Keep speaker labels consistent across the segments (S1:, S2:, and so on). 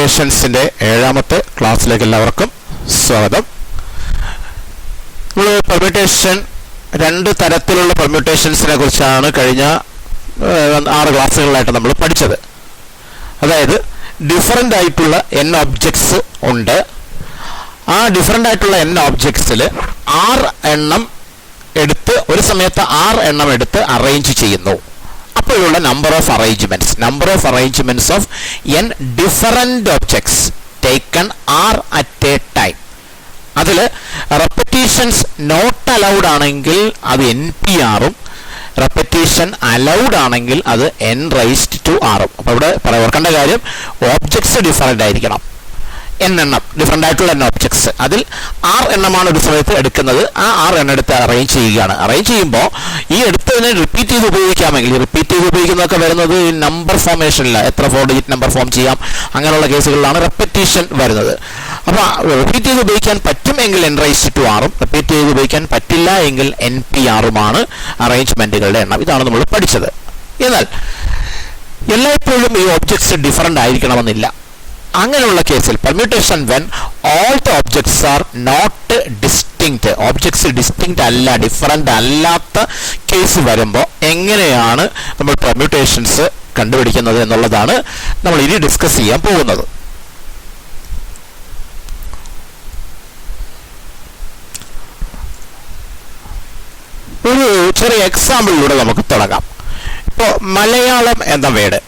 S1: പെർമ്യൂട്ടേഷൻസിൻ്റെ 7ാമത്തെ ക്ലാസ്സിലേക്ക് എല്ലാവർക്കും സ്വാഗതം. നമ്മൾ പെർമ്യൂട്ടേഷൻ 2 തരത്തിലുള്ള പെർമ്യൂട്ടേഷൻസിനെ കുറിച്ചാണ് കഴിഞ്ഞ 6 ക്ലാസ്സുകളിലായിട്ട് നമ്മൾ പഠിച്ചത്. അതായത് ഡിഫറൻ്റ് ആയിട്ടുള്ള n ഒബ്ജക്ട്സ് ഉണ്ട്. ആ ഡിഫറൻ്റ് ആയിട്ടുള്ള n ഒബ്ജക്ട്സിൽ 6 എണ്ണം എടുത്ത് ഒരു സമയത്ത് 6 എണ്ണം എടുത്ത് അറേഞ്ച് ചെയ്യുന്നു. അപ്പോഴുള്ള number of arrangements of n different objects taken r at a time. അതിൽ റെപ്പറ്റീഷൻസ് നോട്ട് അലൗഡ് ആണെങ്കിൽ അത് NP-R-ഉം റെപ്പറ്റീഷൻ അലൗഡ് ആണെങ്കിൽ അത് n⁻⁴ഉം. അപ്പോൾ ഇവിടെ ഓർക്കേണ്ട കാര്യം ഒബ്ജക്ട്സ് ഡിഫറൻ്റ് ആയിരിക്കണം. എണ്ണം ഡിഫറൻ്റ് ആയിട്ടുള്ള n ഒബ്ജക്ട്സ്, അതിൽ 6 എണ്ണമാണ് ഒരു സമയത്ത് എടുക്കുന്നത്. ആ 6 എണ്ണം എടുത്ത് അറേഞ്ച് ചെയ്യുകയാണ്. അറേഞ്ച് ചെയ്യുമ്പോൾ ഈ എടുത്തതിനെ റിപ്പീറ്റ് ചെയ്ത് ഉപയോഗിക്കാമെങ്കിൽ, റിപ്പീറ്റ് ചെയ്ത് ഉപയോഗിക്കുന്നതൊക്കെ വരുന്നത് ഈ നമ്പർ ഫോർമേഷനിൽ എത്ര 4 ഡിജിറ്റ് നമ്പർ ഫോം ചെയ്യാം അങ്ങനെയുള്ള കേസുകളിലാണ് റെപ്പറ്റീഷൻ വരുന്നത്. അപ്പോൾ റിപ്പീറ്റ് ചെയ്ത് ഉപയോഗിക്കാൻ പറ്റുമെങ്കിൽ n⁻⁴ഉം, റിപ്പീറ്റ് ചെയ്ത് ഉപയോഗിക്കാൻ പറ്റില്ല എങ്കിൽ NP-R-ഉമാണ് അറേഞ്ച്മെൻറ്റുകളുടെ എണ്ണം. ഇതാണ് നമ്മൾ പഠിച്ചത്. എന്നാൽ എല്ലായ്പ്പോഴും ഈ ഒബ്ജക്ട്സ് ഡിഫറൻ്റ് ആയിരിക്കണമെന്നില്ല. അങ്ങനെയുള്ള കേസിൽ permutation when all the objects are not distinct, objects distinct അല്ല, ഡിഫറൻ്റ് അല്ലാത്ത കേസ് വരുമ്പോൾ എങ്ങനെയാണ് നമ്മൾ പെർമ്യൂട്ടേഷൻസ് കണ്ടുപിടിക്കുന്നത് എന്നുള്ളതാണ് നമ്മൾ ഇനി ഡിസ്കസ് ചെയ്യാൻ പോകുന്നത്. ഒരു ചെറിയ എക്സാമ്പിളിലൂടെ നമുക്ക് തുടങ്ങാം. ഇപ്പോൾ മലയാളം എന്ന വേർഡ്,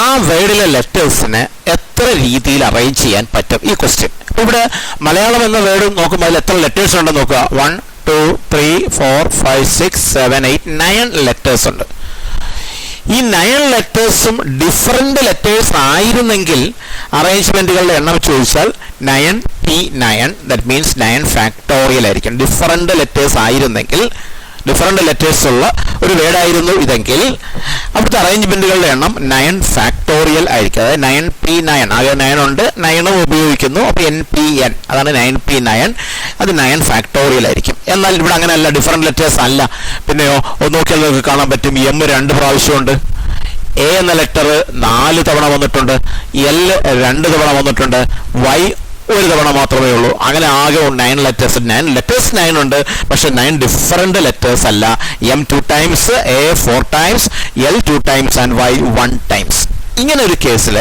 S1: ആ വേർഡിലെ ലെറ്റേഴ്സിനെ എത്ര രീതിയിൽ അറേഞ്ച് ചെയ്യാൻ പറ്റും? ഈ ക്വസ്റ്റ്യൻ. ഇവിടെ മലയാളം എന്ന വേർഡ് നോക്കുമ്പോൾ അതിൽ എത്ര ലെറ്റേഴ്സ് ഉണ്ടെന്ന് നോക്കുക. 1 2 3 4 5 6 7 8 9 ലെറ്റേഴ്സ് ഉണ്ട്. ഈ 9 ലെറ്റേഴ്സും ഡിഫറെൻ്റ് ലെറ്റേഴ്സ് ആയിരുന്നെങ്കിൽ അറേഞ്ച്മെൻറ്റുകളുടെ എണ്ണം ചോദിച്ചാൽ 9p9, ദാറ്റ് മീൻസ് 9 ഫാക്ടോറിയൽ ആയിരിക്കും. ഡിഫറെൻ്റ് ലെറ്റേഴ്സ് ആയിരുന്നെങ്കിൽ, ഡിഫറെൻ്റ് ലെറ്റേഴ്സ് ഉള്ള ഒരു വേർഡായിരുന്നു ഇതെങ്കിൽ അവിടുത്തെ അറേഞ്ച്മെൻറ്റുകളുടെ എണ്ണം 9 ഫാക്ടോറിയൽ ആയിരിക്കും. അതായത് 9p9, ആകെ 9 ഉണ്ട്, 9 ഉപയോഗിക്കുന്നു, അപ്പോൾ NPN, അതാണ് 9p9, അത് 9 ഫാക്ടോറിയൽ ആയിരിക്കും. എന്നാൽ ഇവിടെ അങ്ങനെയല്ല, ഡിഫറെൻ്റ് ലെറ്റേഴ്സ് അല്ല. പിന്നെയോ ഒന്ന് നോക്കിയാൽ നിങ്ങൾക്ക് കാണാൻ പറ്റും M 2 പ്രാവശ്യമുണ്ട്, A എന്ന ലെറ്റർ 4 തവണ വന്നിട്ടുണ്ട്, L 2 തവണ വന്നിട്ടുണ്ട്, Y 1 തവണ മാത്രമേ ഉള്ളൂ. അങ്ങനെ ആകെ 9 ലെറ്റേഴ്സ്. 9 ഉണ്ട്, പക്ഷെ 9 ഡിഫറെൻ്റ് ലെറ്റേഴ്സ് അല്ല. M 2 times, A 4 times, L 2 times and Y 1 times. ഇങ്ങനെ ഒരു കേസിൽ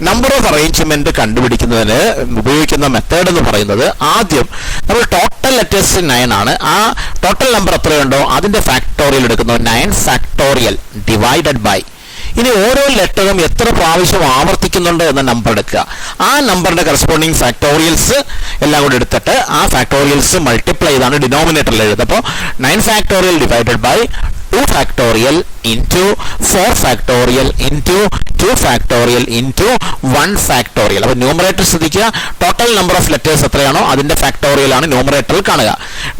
S1: നമ്പർ ഓഫ് അറേഞ്ച്മെന്റ് കണ്ടുപിടിക്കുന്നതിന് ഉപയോഗിക്കുന്ന മെത്തേഡ് എന്ന് പറയുന്നത്, ആദ്യം നമ്മൾ ടോട്ടൽ ലെറ്റേഴ്സ് 9 ആണ്. ആ ടോട്ടൽ നമ്പർ എത്രയുണ്ടോ അതിന്റെ ഫാക്ടോറിയൽ എടുക്കുന്നു. 9 ഫാക്ടോറിയൽ ഡിവൈഡഡ് ബൈ, ഇനി ഓരോ ലെറ്ററും എത്ര പ്രാവശ്യം ആവർത്തിക്കുന്നുണ്ട് എന്ന നമ്പർ എടുക്കുക. ആ നമ്പറിന്റെ കറസ്പോണ്ടിങ് ഫാക്ടോറിയൽസ് എല്ലാം കൂടി എടുത്തിട്ട് ആ ഫാക്ടോറിയൽസ് മൾട്ടിപ്ലൈ ചെയ്താണ് ഡിനോമിനേറ്ററിൽ എഴുതുന്നത്. അപ്പോൾ 9 factorial divided by 2 factorial into 4 factorial into 2 factorial into 1 factorial. അപ്പോൾ ന്യൂമറേറ്റർ ശ്രദ്ധിക്കുക, ടോട്ടൽ നമ്പർ ഓഫ് ലെറ്റേഴ്സ് എത്രയാണോ അതിന്റെ ഫാക്ടോറിയൽ ആണ് ന്യൂമറേറ്ററിൽ കാണുക.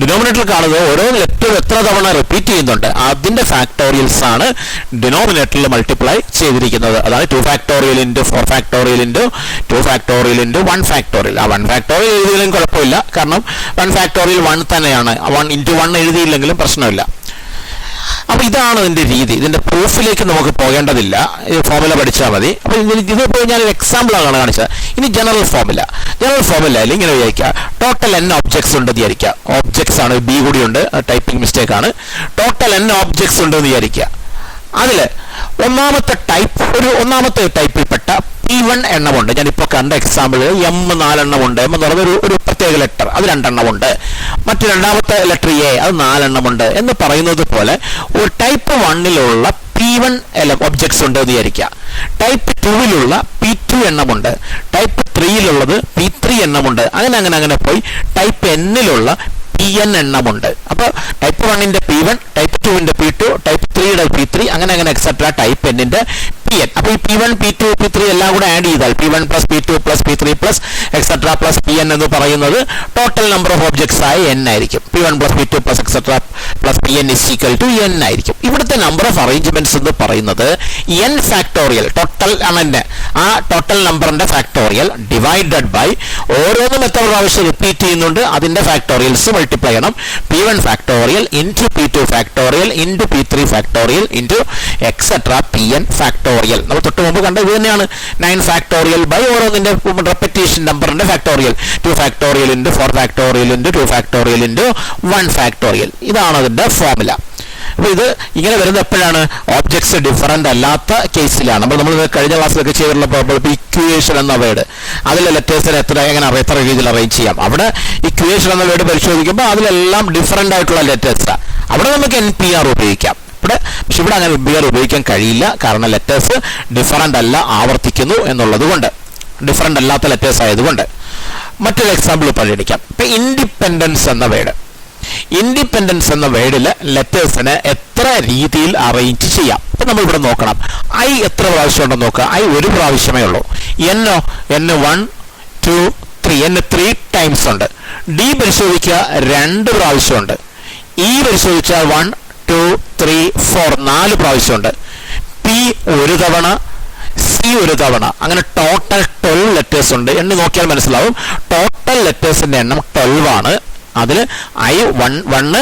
S1: ഡിനോമിനേറ്ററിൽ കാണുന്നത് ഓരോ ലെറ്റർ എത്ര തവണ റിപ്പീറ്റ് ചെയ്യുന്നുണ്ട് അതിന്റെ ഫാക്ടോറിയൽസ് ആണ് ഡിനോമിനേറ്ററിൽ മൾട്ടിപ്ലൈ ചെയ്തിരിക്കുന്നത്. അതാണ് 2 factorial into 4 factorial into 2 factorial into 1 factorial. ആ 1 ഫാക്ടോറിയൽ എഴുതിയില്ലെങ്കിലും കുഴപ്പമില്ല, കാരണം 1 ഫാക്ടോറിയൽ 1 തന്നെയാണ്. 1 ഇൻറ്റു 1 എഴുതിയില്ലെങ്കിലും പ്രശ്നമില്ല. അപ്പോൾ ഇതാണ് ഇതിൻ്റെ രീതി. ഇതിൻ്റെ പ്രൂഫിലേക്ക് നമുക്ക് പോകേണ്ടതില്ല, ഫോർമുല പഠിച്ചാൽ മതി. അപ്പോൾ ഇതിപ്പോൾ ഞാൻ ഒരു എക്സാമ്പിളാണ് കാണിച്ചത്. ഇനി ജനറൽ ഫോർമുലയിൽ ഇങ്ങനെ വിചാരിക്കുക, ടോട്ടൽ n ഒബ്ജക്ട്സ് ഉണ്ട് വിചാരിക്കുക. ഒബ്ജക്ട്സ് ആണ്, B കൂടിയുണ്ട്, ടൈപ്പിംഗ് മിസ്റ്റേക്ക് ആണ്. ടോട്ടൽ n ഒബ്ജക്ട്സ് ഉണ്ട് എന്ന് വിചാരിക്കുക. അതിൽ ഒന്നാമത്തെ ടൈപ്പിൽപ്പെട്ട P1 എണ്ണമുണ്ട്. ഞാനിപ്പോൾ കണ്ട എക്സാമ്പിൾ M 4 എണ്ണമുണ്ട്. M എന്ന് പറയുന്നത് ഒരു പ്രത്യേക ലെറ്റർ, അത് 2 എണ്ണമുണ്ട്. മറ്റ് രണ്ടാമത്തെ ലെറ്റർ A, അത് 4 എണ്ണമുണ്ട് എന്ന് പറയുന്നത് പോലെ ഒരു ടൈപ്പ് 1ലുള്ള P1 ഒബ്ജക്ട്സ് ഉണ്ട് എന്ന് വിചാരിക്കുക. ടൈപ്പ് 2ലുള്ള P2 എണ്ണമുണ്ട്. ടൈപ്പ് 3യിലുള്ളത് P3 എണ്ണമുണ്ട്. അങ്ങനെ പോയി ടൈപ്പ് Nലുള്ള Pn എണ്ണമുണ്ട്. അപ്പോൾ ടൈപ്പ് 1ന്റെ P1, ടൈപ്പ് 2ന്റെ P2, ടൈപ്പ് 3യുടെ P3, അങ്ങനെ എക്സെട്ര ടൈപ്പ് Nന്റെ Pn. അപ്പോൾ ഈ P1, P2, P3 എല്ലാം കൂടെ ആഡ് ചെയ്താൽ P1 plus P2 plus P3 plus etcetera plus Pn എന്ന് പറയുന്നത് ടോട്ടൽ നമ്പർ ഓഫ് ഒബ്ജക്ട്സ് ആയി n ആയിരിക്കും. P1 plus P2 plus etcetera plus Pn = n ആയിരിക്കും. ഇവിടുത്തെ നമ്പർ ഓഫ് അറേഞ്ച്മെന്റ്സ് എന്ന് പറയുന്നത് n ഫാക്ടോറിയൽ, ടോട്ടൽ ടോട്ടൽ ആ ടോട്ടൽ നമ്പറിന്റെ ഫാക്ടോറിയൽ ഡിവൈഡഡ് ബൈ ഓരോന്നും എത്ര പ്രാവശ്യം റിപ്പീറ്റ് ചെയ്യുന്നുണ്ട് അതിന്റെ ഫാക്ടോറിയൽസ് മൾട്ടിപ്ലൈ ചെയ്യണം. P1 factorial into P2 factorial into P3 factorial into etcetera Pn factorial. നമ്മൾ തൊട്ട് മുമ്പ് കണ്ട ഇത് തന്നെയാണ്. 9 ഫാക്ടോറിയൽ ബൈ ഓരോന്നിന്റെ റെപ്പറ്റീഷൻ നമ്പറിന്റെ factorial. 2 factorial into 4 factorial into 2 factorial into 1 factorial. ഇതാണ് അതിന്റെ ഫോർമുല. അപ്പോൾ ഇത് ഇങ്ങനെ വരുന്നത് എപ്പോഴാണ്? ഓബ്ജക്ട്സ് ഡിഫറൻ്റ് അല്ലാത്ത കേസിലാണ്. നമ്മൾ കഴിഞ്ഞ ക്ലാസ്സിലൊക്കെ ചെയ്തിട്ടുള്ള ഇപ്പോൾ ഇക്വേഷൻ എന്ന വേർഡ് അതിലെ ലെറ്റേഴ്സിനെ എത്ര രീതിയിൽ അറേഞ്ച് ചെയ്യാം. അവിടെ ഇക്വേഷൻ എന്ന വേർഡ് പരിശോധിക്കുമ്പോൾ അതിലെല്ലാം ഡിഫറൻ്റ് ആയിട്ടുള്ള ലെറ്റേഴ്സാണ്. അവിടെ നമുക്ക് NPR ഉപയോഗിക്കാം. പക്ഷെ ഇവിടെ അങ്ങനെ NPR ഉപയോഗിക്കാൻ കഴിയില്ല. കാരണം ലെറ്റേഴ്സ് ഡിഫറൻ്റ് അല്ല, ആവർത്തിക്കുന്നു എന്നുള്ളത് കൊണ്ട്, ഡിഫറൻ്റ് അല്ലാത്ത ലെറ്റേഴ്സ് ആയതുകൊണ്ട്. മറ്റൊരു എക്സാമ്പിൾ പരിഗണിക്കാം. ഇപ്പം ഇൻഡിപെൻഡൻസ് എന്ന വേർഡ്. ഇൻഡിപെൻഡൻസ് എന്ന വേർഡില് ലെറ്റേഴ്സിനെ എത്ര രീതിയിൽ അറേഞ്ച് ചെയ്യാം. അപ്പൊ നമ്മൾ ഇവിടെ നോക്കണം. I എത്ര പ്രാവശ്യം ഉണ്ടെന്ന് നോക്കുക. I ഒരു പ്രാവശ്യമേ ഉള്ളൂ. N 1 2 3 N 3 ടൈംസ് ഉണ്ട്. D പരിശോധിക്കുക 2 പ്രാവശ്യമുണ്ട്. E പരിശോധിച്ചാൽ 1 2 3 4 4 പ്രാവശ്യമുണ്ട്. P ഒരു തവണ, C ഒരു തവണ, അങ്ങനെ ടോട്ടൽ 12 ലെറ്റേഴ്സ് ഉണ്ട്. എണ്ണി നോക്കിയാൽ മനസ്സിലാവും. ടോട്ടൽ ലെറ്റേഴ്സിന്റെ എണ്ണം 12 ആണ്. അതിൽ I 1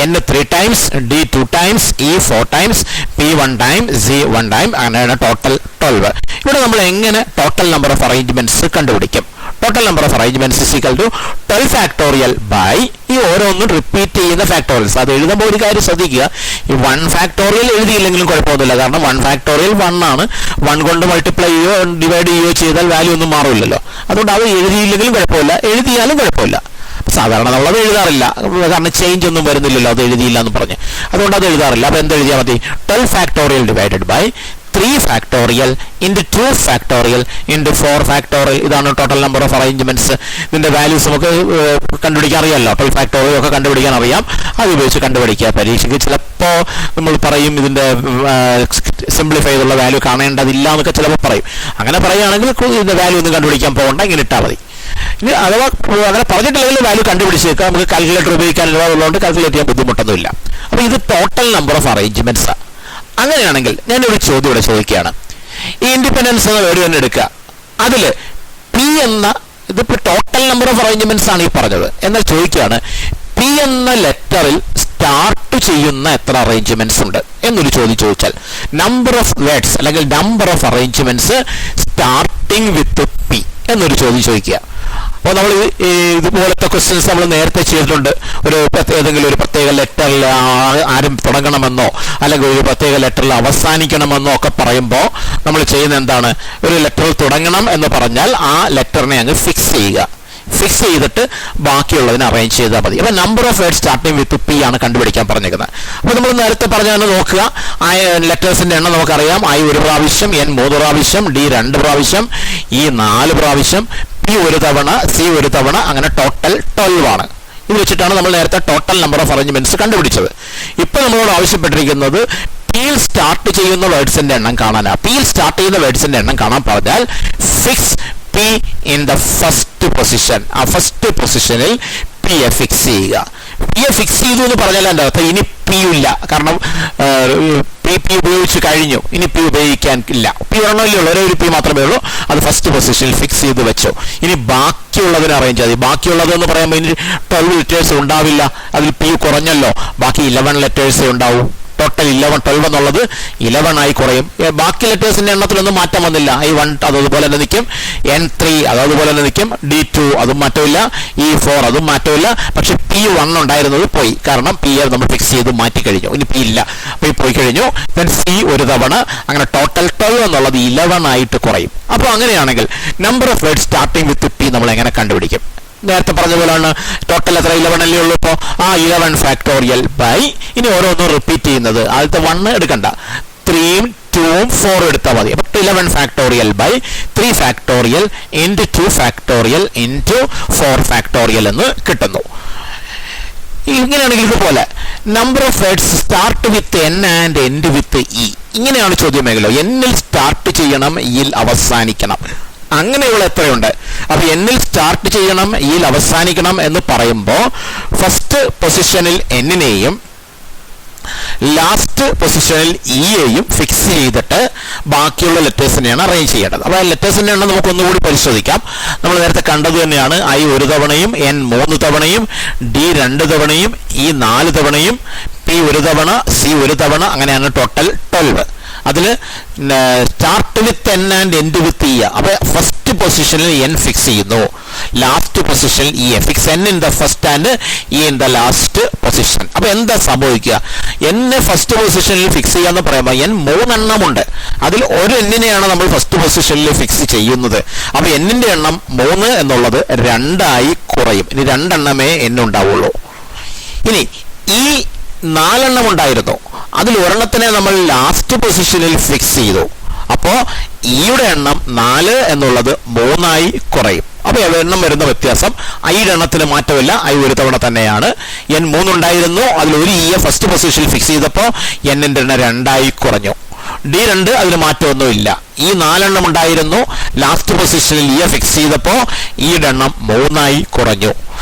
S1: N 3 times, D 2 times, E 4 times, P 1 time, Z 1 time, അങ്ങനെയാണ് ടോട്ടൽ 12. ഇവിടെ നമ്മൾ എങ്ങനെ ടോട്ടൽ നമ്പർ ഓഫ് അറേഞ്ച്മെന്റ്സ് കണ്ടുപിടിക്കും? Total number of arrangements is equal to 12 factorial by ഈ ഓരോന്നും റിപ്പീറ്റ് ചെയ്യുന്ന ഫാക്ടോറിയൽസ്. അത് എഴുതുമ്പോൾ ഒരു കാര്യം ശ്രദ്ധിക്കുക. ഈ 1 ഫാക്ടോറിയൽ എഴുതിയില്ലെങ്കിലും കുഴപ്പമൊന്നുമില്ല. കാരണം 1 ഫാക്ടോറിയൽ 1 ആണ്. 1 കൊണ്ട് മൾട്ടിപ്ലൈ ചെയ്യുകയോ ഡിവൈഡ് ചെയ്യുകയോ ചെയ്താൽ വാല്യൂ ഒന്നും മാറില്ലല്ലോ. അതുകൊണ്ട് അത് എഴുതിയില്ലെങ്കിലും കുഴപ്പമില്ല, എഴുതിയാലും കുഴപ്പമില്ല. സാധാരണ നമ്മളത് എഴുതാറില്ല, കാരണം ചേഞ്ച് ഒന്നും വരുന്നില്ലല്ലോ, അത് എഴുതിയില്ല എന്ന് പറഞ്ഞ്. അതുകൊണ്ട് അത് എഴുതാറില്ല. അപ്പോൾ എന്ത് എഴുതിയാൽ മതി? 12 factorial divided by 3 factorial into 2 factorial into 4 factorial. ഇതാണ് ടോട്ടൽ നമ്പർ ഓഫ് അറേഞ്ച്മെന്റ്സ്. ഇതിന്റെ വാല്യൂസ് നമുക്ക് കണ്ടുപിടിക്കാൻ അറിയാമല്ലോ. 12 ഫാക്ടോറിയൽ ഒക്കെ കണ്ടുപിടിക്കാൻ അറിയാം. അത് ഉപയോഗിച്ച് കണ്ടുപിടിക്കുക. പരീക്ഷയ്ക്ക് ചിലപ്പോൾ നമ്മൾ പറയും ഇതിന്റെ സിംപ്ലിഫൈ ചെയ്തുള്ള വാല്യൂ കാണേണ്ടതില്ല എന്നൊക്കെ ചിലപ്പോൾ പറയും. അങ്ങനെ പറയുകയാണെങ്കിൽ ഇതിന്റെ വാല്യൂ ഒന്നും കണ്ടുപിടിക്കാൻ പോകണ്ട, ഇങ്ങനെ ഇട്ടാൽ മതി. ഇനി അഥവാ അങ്ങനെ പറഞ്ഞിട്ടില്ലെങ്കിൽ വാല്യൂ കണ്ടുപിടിച്ചേക്കാം. നമുക്ക് കാൽക്കുലേറ്റർ ഉപയോഗിക്കാനുള്ളതുകൊണ്ട് കാൽക്കുലേറ്റ് ചെയ്യാൻ ബുദ്ധിമുട്ടൊന്നുമില്ല. അപ്പോൾ ഇത് ടോട്ടൽ നമ്പർ ഓഫ് അറേഞ്ച്മെന്റ്സ്. അങ്ങനെയാണെങ്കിൽ ഞാനൊരു ചോദ്യം ഇവിടെ ചോദിക്കുകയാണ്. ഈ ഇൻഡിപെൻഡൻസ് എന്ന വേർഡ് തന്നെ എടുക്കുക. അതിൽ P എന്ന ഇതിപ്പോൾ ടോട്ടൽ നമ്പർ ഓഫ് അറേഞ്ച്മെന്റ്സ് ആണ് ഈ പറഞ്ഞത്. എന്നാൽ ചോദിക്കുകയാണ്, P എന്ന ലെറ്ററിൽ സ്റ്റാർട്ട് ചെയ്യുന്ന എത്ര അറേഞ്ച്മെന്റ്സ് ഉണ്ട് എന്നൊരു ചോദ്യം ചോദിച്ചാൽ, നമ്പർ ഓഫ് വേർഡ്സ് അല്ലെങ്കിൽ number of arrangements starting with P എന്നൊരു ചോദ്യം ചോദിക്കുക. അപ്പോൾ നമ്മൾ ഇതുപോലത്തെ ക്വസ്റ്റ്യൻസ് നമ്മൾ നേരത്തെ ചെയ്തിട്ടുണ്ട്. ഏതെങ്കിലും ഒരു പ്രത്യേക ലെറ്ററിൽ ആരും തുടങ്ങണമെന്നോ അല്ലെങ്കിൽ ഒരു പ്രത്യേക ലെറ്ററിൽ അവസാനിക്കണമെന്നോ ഒക്കെ പറയുമ്പോൾ നമ്മൾ ചെയ്യുന്ന എന്താണ്? ഒരു ലെറ്ററിൽ തുടങ്ങണം എന്ന് പറഞ്ഞാൽ ആ ലെറ്ററിനെ അങ്ങ് ഫിക്സ് ചെയ്യുക. ഫിക്സ് ചെയ്തിട്ട് ബാക്കിയുള്ളതിനെ അറേഞ്ച് ചെയ്താൽ മതി. അപ്പോൾ number of words starting with P ആണ് കണ്ടുപിടിക്കാൻ പറഞ്ഞിരിക്കുന്നത്. അപ്പോൾ നമ്മൾ നേരത്തെ പറഞ്ഞാൽ നോക്കുക. ആ ലെറ്റേഴ്സിന്റെ എണ്ണം നമുക്കറിയാം. I 1 പ്രാവശ്യം, N 3 പ്രാവശ്യം, D 2 പ്രാവശ്യം, E 4 പ്രാവശ്യം, P 1 തവണ, C 1 തവണ, അങ്ങനെ ടോട്ടൽ 12 ആണ്. ഇത് വെച്ചിട്ടാണ് നമ്മൾ നേരത്തെ ടോട്ടൽ നമ്പർ ഓഫ് അറേഞ്ച്മെന്റ്സ് കണ്ടുപിടിച്ചത്. ഇപ്പോൾ നമ്മളോട് ആവശ്യപ്പെട്ടിരിക്കുന്നത് Pയിൽ സ്റ്റാർട്ട് ചെയ്യുന്ന വേർഡ്സിന്റെ എണ്ണം കാണാനാണ്. Pയിൽ സ്റ്റാർട്ട് ചെയ്യുന്ന വേർഡ്സിന്റെ എണ്ണം കാണാൻ പറഞ്ഞാൽ fix P in the first position. ആ ഫസ്റ്റ് പൊസിഷനിൽ P ഫിക്സ് ചെയ്യുക. P ഫിക്സ് ചെയ്തു എന്ന് പറഞ്ഞാൽ എന്താ അർത്ഥം? ഇനി P ഇല്ല, കാരണം P ഉപയോഗിച്ച് കഴിഞ്ഞു, ഇനി P ഉപയോഗിക്കാൻ ഇല്ല. P ഒരെണ്ണമല്ലേ ഉള്ളൂ, ഒരേ ഒരു P മാത്രമേ ഉള്ളൂ. അത് ഫസ്റ്റ് പൊസിഷനിൽ ഫിക്സ് ചെയ്ത് വെച്ചോ. ഇനി ബാക്കിയുള്ളതിനെ അറേഞ്ച് ചെയ്തു. ബാക്കിയുള്ളത് എന്ന് പറയുമ്പോൾ ഇനി 12 ലെറ്റേഴ്സ് ഉണ്ടാവില്ല. അതിൽ P കുറഞ്ഞല്ലോ, ബാക്കി 11 ലെറ്റേഴ്സേ ഉണ്ടാവൂ. ടോട്ടൽ 12 എന്നുള്ളത് 11 ആയി കുറയും. ബാക്കി ലെറ്റേഴ്സിന്റെ എണ്ണത്തിലൊന്നും മാറ്റം വന്നില്ല. I 1 അതുപോലെ തന്നെ നിൽക്കും, N 3 അതുപോലെ തന്നെ നിൽക്കും, D 2 അതും മാറ്റമില്ല, E 4 അതും മാറ്റമില്ല. പക്ഷെ P 1 ഉണ്ടായിരുന്നത് പോയി, കാരണം P നമ്മൾ ഫിക്സ് ചെയ്ത് മാറ്റി കഴിഞ്ഞു. ഇനി P ഇല്ല, P പോയി കഴിഞ്ഞു. ദെൻ C 1 തവണ, അങ്ങനെ ടോട്ടൽ 12 എന്നുള്ളത് 11 ആയിട്ട് കുറയും. അപ്പോൾ അങ്ങനെയാണെങ്കിൽ number of words starting with P നമ്മൾ എങ്ങനെ കണ്ടുപിടിക്കും? നേരത്തെ പറഞ്ഞ പോലെയാണ്. ടോട്ടൽ എത്ര? 11 അല്ലേ ഉള്ളൂ. ഇപ്പോൾ 11 ഫാക്ടോറിയൽ ബൈ, ഇനി ഓരോന്നും റിപ്പീറ്റ് ചെയ്യുന്നത്, ആദ്യത്തെ 1 എടുക്കണ്ട, 3 2 4 എടുത്താൽ മതി. അപ്പോൾ 11 factorial by 3 factorial into 2 factorial into 4 factorial എന്ന് കിട്ടുന്നു. ഇങ്ങനെയാണെങ്കിൽ ഇതുപോലെ number of words start with N and end with E. ഇങ്ങനെയാണ് ചോദ്യമേഖല. Nൽ സ്റ്റാർട്ട് ചെയ്യണം, Eൽ അവസാനിക്കണം. അങ്ങനെയുള്ള എത്രയുണ്ട്? അപ്പൊ Nൽ സ്റ്റാർട്ട് ചെയ്യണം, Eൽ അവസാനിക്കണം എന്ന് പറയുമ്പോൾ ഫസ്റ്റ് പൊസിഷനിൽ Nനെയും ലാസ്റ്റ് പൊസിഷനിൽ ഇയെയും ഫിക്സ് ചെയ്തിട്ട് ബാക്കിയുള്ള ലെറ്റേഴ്സിനെയാണ് അറേഞ്ച് ചെയ്യേണ്ടത്. അപ്പോൾ ആ ലെറ്റേഴ്സിന്റെ എണ്ണം നമുക്കൊന്നുകൂടി പരിശോധിക്കാം. നമ്മൾ നേരത്തെ കണ്ടത് തന്നെയാണ്. ഐ 1 തവണയും, എൻ 3 തവണയും, ഡി 2 തവണയും, ഇ 4 തവണയും, പി 1 തവണ, സി 1 തവണ, അങ്ങനെയാണ് ടോട്ടൽ 12. അതിൽ start with N and end with E. അപ്പൊ ഫസ്റ്റ് പൊസിഷനിൽ എൻ ഫിക്സ് ചെയ്യുന്നു, ലാസ്റ്റ് പൊസിഷനിൽ E. Fix N in the first and E in the last position. അപ്പൊ എന്താ സംഭവിക്കുക? എന്നെ ഫസ്റ്റ് പൊസിഷനിൽ ഫിക്സ് ചെയ്യാന്ന് പറയുമ്പോൾ എൻ 3 എണ്ണമുണ്ട്. അതിൽ ഒരു എന്നിനെയാണ് നമ്മൾ ഫസ്റ്റ് പൊസിഷനിൽ ഫിക്സ് ചെയ്യുന്നത്. അപ്പൊ എന്നിന്റെ എണ്ണം 3 എന്നുള്ളത് 2 ആയി കുറയും. ഇനി 2 എണ്ണമേ എന്നുണ്ടാവുള്ളൂ. ഇനി ഈ 4 എണ്ണം ഉണ്ടായിരുന്നു. അതിൽ ഒരെണ്ണത്തിനെ നമ്മൾ ലാസ്റ്റ് പൊസിഷനിൽ ഫിക്സ് ചെയ്തു. അപ്പോൾ ഇയുടെ എണ്ണം 4 എന്നുള്ളത് 3 ആയി കുറയും. അപ്പൊ എണ്ണം വരുന്ന വ്യത്യാസം ഐയുടെ എണ്ണത്തിന് മാറ്റമില്ല. ഐ 1 തവണ തന്നെയാണ്. എൻ 3 ഉണ്ടായിരുന്നു. അതിൽ ഒരു ഇയെ ഫസ്റ്റ് പൊസിഷനിൽ ഫിക്സ് ചെയ്തപ്പോൾ എന്നിന്റെ എണ്ണം 2 ആയി കുറഞ്ഞു. ഡി 2 അതിന് മാറ്റമൊന്നുമില്ല. ഈ 4 എണ്ണം ഉണ്ടായിരുന്നു. ലാസ്റ്റ് പൊസിഷനിൽ ഇയെ ഫിക്സ് ചെയ്തപ്പോൾ ഇയുടെ എണ്ണം 3 ആയി കുറഞ്ഞു.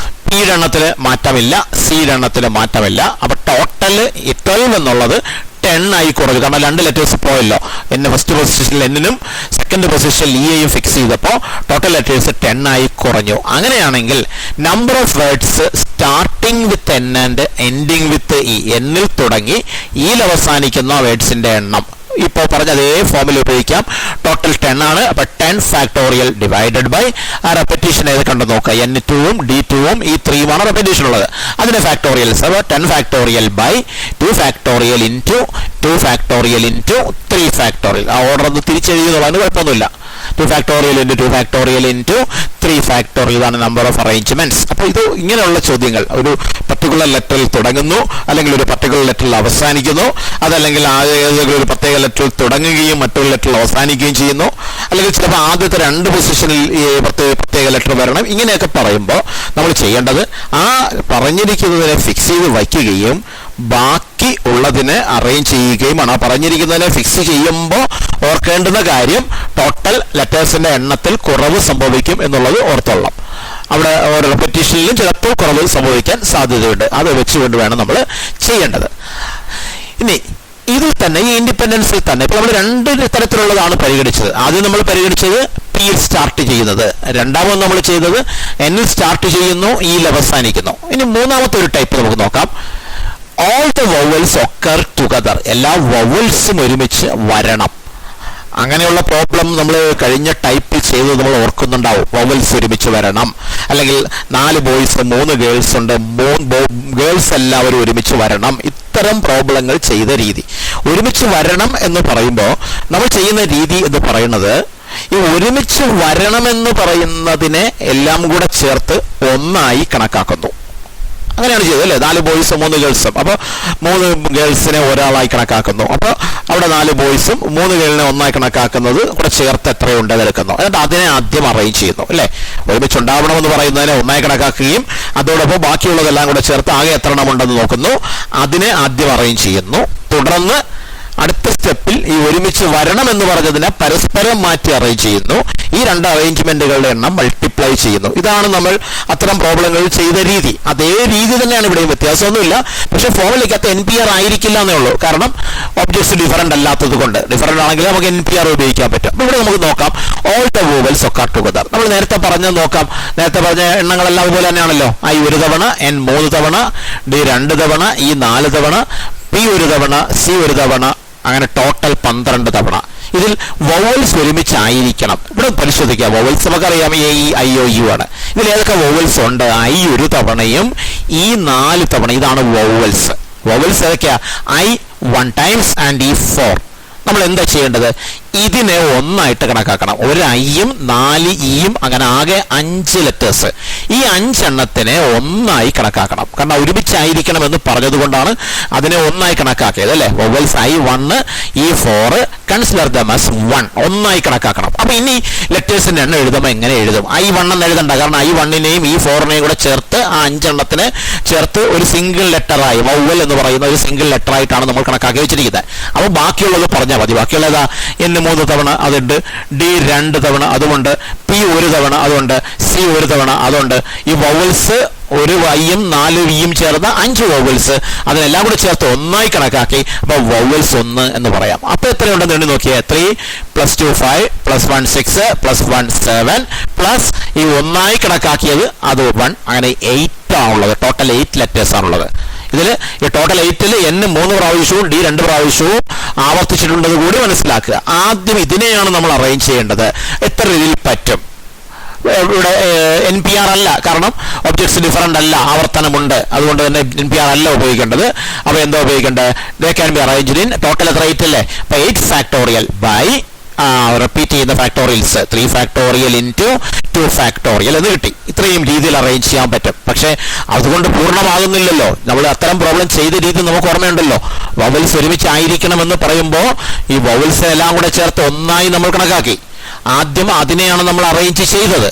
S1: പിയുടെ എണ്ണത്തിൽ മാറ്റമില്ല, സിയുടെ എണ്ണത്തിൽ മാറ്റമില്ല. അപ്പൊ ടോട്ടൽ 12 എന്നുള്ളത് 10 ആയി കുറഞ്ഞു. കാരണം 2 ലെറ്റേഴ്സ് പോയല്ലോ. എന്നെ ഫസ്റ്റ് പൊസിഷനിൽ എന്നിനും സെക്കൻഡ് പൊസിഷനിൽ ഇയെയും ഫിക്സ് ചെയ്തപ്പോൾ ടോട്ടൽ ലെറ്റേഴ്സ് 10 ആയി കുറഞ്ഞു. അങ്ങനെയാണെങ്കിൽ number of words starting with N and ending with E, എന്നിൽ തുടങ്ങി ഇയിൽ അവസാനിക്കുന്ന വേർഡ്സിന്റെ എണ്ണം ഇപ്പോൾ പറഞ്ഞ അതേ ഫോമിൽ ഉപയോഗിക്കാം. ടോട്ടൽ 10 ആണ്. അപ്പൊ 10 ഫാക്ടോറിയൽ ഡിവൈഡഡ് ബൈ ആ റെപ്പറ്റീഷൻ ഏത് കണ്ടു നോക്കുക. N2ഉം D2ഉം ഈ 3ഉമാണ് റെപ്പറ്റീഷൻ ഉള്ളത്. അതിന്റെ ഫാക്ടോറിയൽസ്. അപ്പോൾ 10 factorial by 2 factorial into 2 factorial into 3 factorial. ആ ഓർഡർ ഒന്ന് തിരിച്ചെഴുതുന്നതാണ്, കുഴപ്പമൊന്നുമില്ല. 2 factorial into 2 factorial into 3 factorial. ഇതാണ് നമ്പർ ഓഫ് അറേഞ്ച്മെന്റ്സ്. അപ്പോൾ ഇത് ഇങ്ങനെയുള്ള ചോദ്യങ്ങൾ ഒരു പർട്ടിക്കുലർ ലെറ്ററിൽ തുടങ്ങുന്നു, അല്ലെങ്കിൽ ഒരു പർട്ടിക്കുലർ ലെറ്ററിൽ അവസാനിക്കുന്നു, അതല്ലെങ്കിൽ ഏതെങ്കിലും ഒരു പ്രത്യേക ലെറ്ററിൽ തുടങ്ങുകയും മറ്റൊരു ലെറ്ററിൽ അവസാനിക്കുകയും ചെയ്യുന്നു, അല്ലെങ്കിൽ ചിലപ്പോൾ ആദ്യത്തെ 2 പൊസിഷനിൽ പ്രത്യേക ലെറ്റർ വരണം. ഇങ്ങനെയൊക്കെ പറയുമ്പോൾ നമ്മൾ ചെയ്യേണ്ടത് ആ പറഞ്ഞിരിക്കുന്നതിനെ ഫിക്സ് ചെയ്ത് വയ്ക്കുകയും ബാക്കി ഉള്ളതിനെ അറേഞ്ച് ചെയ്യുകയുമാണ്. ആ പറഞ്ഞിരിക്കുന്നതിനെ ഫിക്സ് ചെയ്യുമ്പോൾ ഓർക്കേണ്ടുന്ന കാര്യം ടോട്ടൽ ലെറ്റേഴ്സിന്റെ എണ്ണത്തിൽ കുറവ് സംഭവിക്കും എന്നുള്ളത് ഓർത്തോളാം. അവിടെ റെപ്പറ്റീഷനിലും ചിലപ്പോൾ കുറവ് സംഭവിക്കാൻ സാധ്യതയുണ്ട്. അത് വെച്ചുകൊണ്ട് വേണം നമ്മൾ ചെയ്യേണ്ടത്. ഇനി ഇതിൽ തന്നെ ഈ ഇൻഡിപെൻഡൻസിൽ തന്നെ ഇപ്പോൾ നമ്മൾ 2 തരത്തിലുള്ളതാണ് പരിഗണിച്ചത്. ആദ്യം നമ്മൾ പരിഗണിച്ചത് പിയിൽ സ്റ്റാർട്ട് ചെയ്യുന്നത്, രണ്ടാമത് നമ്മൾ ചെയ്തത് എന്നിൽ സ്റ്റാർട്ട് ചെയ്യുന്നു, ഇയിൽ അവസാനിക്കുന്നു. ഇനി മൂന്നാമത്തെ ഒരു ടൈപ്പ് നമുക്ക് നോക്കാം. All the vowels occur together, എല്ലാ വവൽസും ഒരുമിച്ച് വരണം. അങ്ങനെയുള്ള പ്രോബ്ലം നമ്മൾ കഴിഞ്ഞ ടൈപ്പിൽ ചെയ്തത് നമ്മൾ ഓർക്കുന്നുണ്ടാവും. വവൽസ് ഒരുമിച്ച് വരണം, അല്ലെങ്കിൽ 4 ബോയ്സ് 3 ഗേൾസ് ഉണ്ട്, 3 ഗേൾസ് എല്ലാവരും ഒരുമിച്ച് വരണം. ഇത്തരം പ്രോബ്ലങ്ങൾ ചെയ്ത രീതി. ഒരുമിച്ച് വരണം എന്ന് പറയുമ്പോൾ നമ്മൾ ചെയ്യുന്ന രീതി എന്ന് പറയുന്നത് ഈ ഒരുമിച്ച് വരണമെന്ന് പറയുന്നതിനെ എല്ലാം കൂടെ ചേർത്ത് ഒന്നായി കണക്കാക്കുന്നു. അങ്ങനെയാണ് ചെയ്തത് അല്ലേ? 4 ബോയ്സും 3 ഗേൾസും. അപ്പോൾ 3 ഗേൾസിനെ ഒരാളായി കണക്കാക്കുന്നു. അപ്പോൾ അവിടെ 4 ബോയ്സും 3 ഗേളിനെ ഒന്നായി കണക്കാക്കുന്നത് കൂടെ ചേർത്ത് എത്രയുണ്ട് എടുക്കുന്നു. എന്നിട്ട് അതിനെ ആദ്യം അറേഞ്ച് ചെയ്യുന്നു അല്ലേ? ഒരുമിച്ചുണ്ടാവണമെന്ന് പറയുന്നതിനെ ഒന്നായി കണക്കാക്കുകയും അതോടൊപ്പം ബാക്കിയുള്ളതെല്ലാം കൂടെ ചേർത്ത് ആകെ എത്ര എണ്ണം ഉണ്ടെന്ന് നോക്കുന്നു. അതിനെ ആദ്യം അറേഞ്ച് ചെയ്യുന്നു. തുടർന്ന് അടുത്ത സ്റ്റെപ്പിൽ ഈ ഒരുമിച്ച് വരണം എന്ന് പറഞ്ഞതിനെ പരസ്പരം മാറ്റി അറേഞ്ച് ചെയ്യുന്നു. ഈ 2 അറേഞ്ച്മെന്റുകളുടെ എണ്ണം മൾട്ടിപ്ലൈ ചെയ്യുന്നു. ഇതാണ് നമ്മൾ അത്തരം പ്രോബ്ലങ്ങൾ ചെയ്ത രീതി. അതേ രീതി തന്നെയാണ് ഇവിടെയും, വ്യത്യാസമൊന്നുമില്ല. പക്ഷെ ഫോമിലേക്കകത്ത് NPR ആയിരിക്കില്ല എന്നേ ഉള്ളൂ. കാരണം ഒബ്ജക്ട്സ് ഡിഫറന്റ് അല്ലാത്തത് കൊണ്ട്. ഡിഫറന്റ് ആണെങ്കിൽ നമുക്ക് NPR ഉപയോഗിക്കാൻ പറ്റും. അപ്പോൾ ഇവിടെ നമുക്ക് നോക്കാം all the vowels occur together. നമ്മൾ നേരത്തെ പറഞ്ഞത് നോക്കാം. നേരത്തെ പറഞ്ഞ എണ്ണങ്ങളെല്ലാം അതുപോലെ തന്നെയാണല്ലോ. ഐ 1 തവണ, N 3 തവണ, D 2 തവണ, E 4 തവണ, P 1 തവണ, C 1 തവണ, അങ്ങനെ ടോട്ടൽ 12 തവണ. ഇതിൽ വവൽസ് ഒരുമിച്ചായിരിക്കണം. ഇവിടെ പരിശോധിക്കാം. വവൽസ് നമുക്കറിയാം A E I O U ആണ്. ഇതിൽ ഏതൊക്കെ വവൽസ് ഉണ്ട്? I 1 തവണയും E 4 തവണ. ഇതാണ് വവൽസ്. വവൽസ് ഏതൊക്കെയാ? I 1 times and E 4. നമ്മൾ എന്താ ചെയ്യേണ്ടത്? ഇതിനെ ഒന്നായിട്ട് കണക്കാക്കണം. ഒരു ഐയും 4 ഇയും, അങ്ങനെ ആകെ 5 ലെറ്റേഴ്സ്. ഈ 5 എണ്ണത്തിനെ ഒന്നായി കണക്കാക്കണം. കാരണം ഒരുമിച്ചായിരിക്കണം എന്ന് പറഞ്ഞത് കൊണ്ടാണ് അതിനെ ഒന്നായി കണക്കാക്കിയത് അല്ലേ? Vowels I1 E4 consider them as 1, ഒന്നായി കണക്കാക്കണം. അപ്പൊ ഇനി ലെറ്റേഴ്സിന്റെ എണ്ണം എഴുതുമ്പോൾ എങ്ങനെ എഴുതും? I1 എന്ന് എഴുതണ്ട. കാരണം I1നെയും E4നെയും കൂടെ ചേർത്ത് ആ 5 എണ്ണത്തിനെ ചേർത്ത് ഒരു സിംഗിൾ ലെറ്ററായി, വവൽ എന്ന് പറയുന്ന ഒരു സിംഗിൾ ലെറ്റർ ആയിട്ടാണ് നമ്മൾ കണക്കാക്കി വെച്ചിരിക്കുന്നത്. അപ്പൊ ബാക്കിയുള്ളത് പറഞ്ഞാൽ മതി. ബാക്കിയുള്ളതാ N 3 തവണ അതുണ്ട്, D 2 തവണ അതുകൊണ്ട്, P 1 തവണ അതുകൊണ്ട്, C 1 തവണ അതുകൊണ്ട്. ഈ വവൽസ് ഒരു വൈയും 4 വിയും ചേർന്ന 5 വവൽസ്, അതിനെല്ലാം കൂടെ ചേർത്ത് ഒന്നായി കണക്കാക്കി. അപ്പോൾ വവൽസ് 1 എന്ന് പറയാം. അപ്പോൾ എത്രയുണ്ടെന്ന് എണ്ണി നോക്കിയാൽ 3 + 2 5 + 1 6 + 1 7 പ്ലസ് ഈ ഒന്നായി കണക്കാക്കിയത് അത് 1, അങ്ങനെ 8 ആണുള്ളത്. ടോട്ടൽ 8 ലെറ്റേഴ്സ് ആണുള്ളത്. ഇതിൽ ഈ ടോട്ടൽ 8ൽ N 3 പ്രാവശ്യവും D 2 പ്രാവശ്യവും ആവർത്തിച്ചിട്ടുള്ളത് കൂടി മനസ്സിലാക്കുക. ആദ്യം ഇതിനെയാണ് നമ്മൾ അറേഞ്ച് ചെയ്യേണ്ടത്. എത്ര രീതിയിൽ പറ്റും? ഇവിടെ NPR അല്ല, കാരണം ഒബ്ജക്ട്സ് ഡിഫറൻ്റ് അല്ല, ആവർത്തനമുണ്ട്. അതുകൊണ്ട് തന്നെ NPR അല്ല ഉപയോഗിക്കേണ്ടത്. അപ്പോൾ എന്താ ഉപയോഗിക്കേണ്ടത്? ദേ can be arranged in total എത്ര 8 അല്ലേ? അപ്പോൾ 8 ഫാക്ടോറിയൽ ബൈ റിപ്പീറ്റ് ചെയ്യുന്ന ഫാക്ടോറിയൽസ് 3 ഫാക്ടോറിയൽ ഇൻറ്റു 2 ഫാക്ടോറിയൽ എന്ന് കിട്ടി. ഇത്രയും രീതിയിൽ അറേഞ്ച് ചെയ്യാൻ പറ്റും. പക്ഷേ അതുകൊണ്ട് പൂർണ്ണമാകുന്നില്ലല്ലോ. നമ്മൾ അത്തരം പ്രോബ്ലം ചെയ്ത രീതി നമുക്ക് ഓർമ്മയുണ്ടല്ലോ. വവൽസ് ഒരുമിച്ചായിരിക്കണമെന്ന് പറയുമ്പോൾ ഈ വവൽസ് എല്ലാം കൂടെ ചേർത്ത് ഒന്നായി നമ്മൾ കണക്കാക്കി. ആദ്യം അതിനെയാണ് നമ്മൾ അറേഞ്ച് ചെയ്തത്.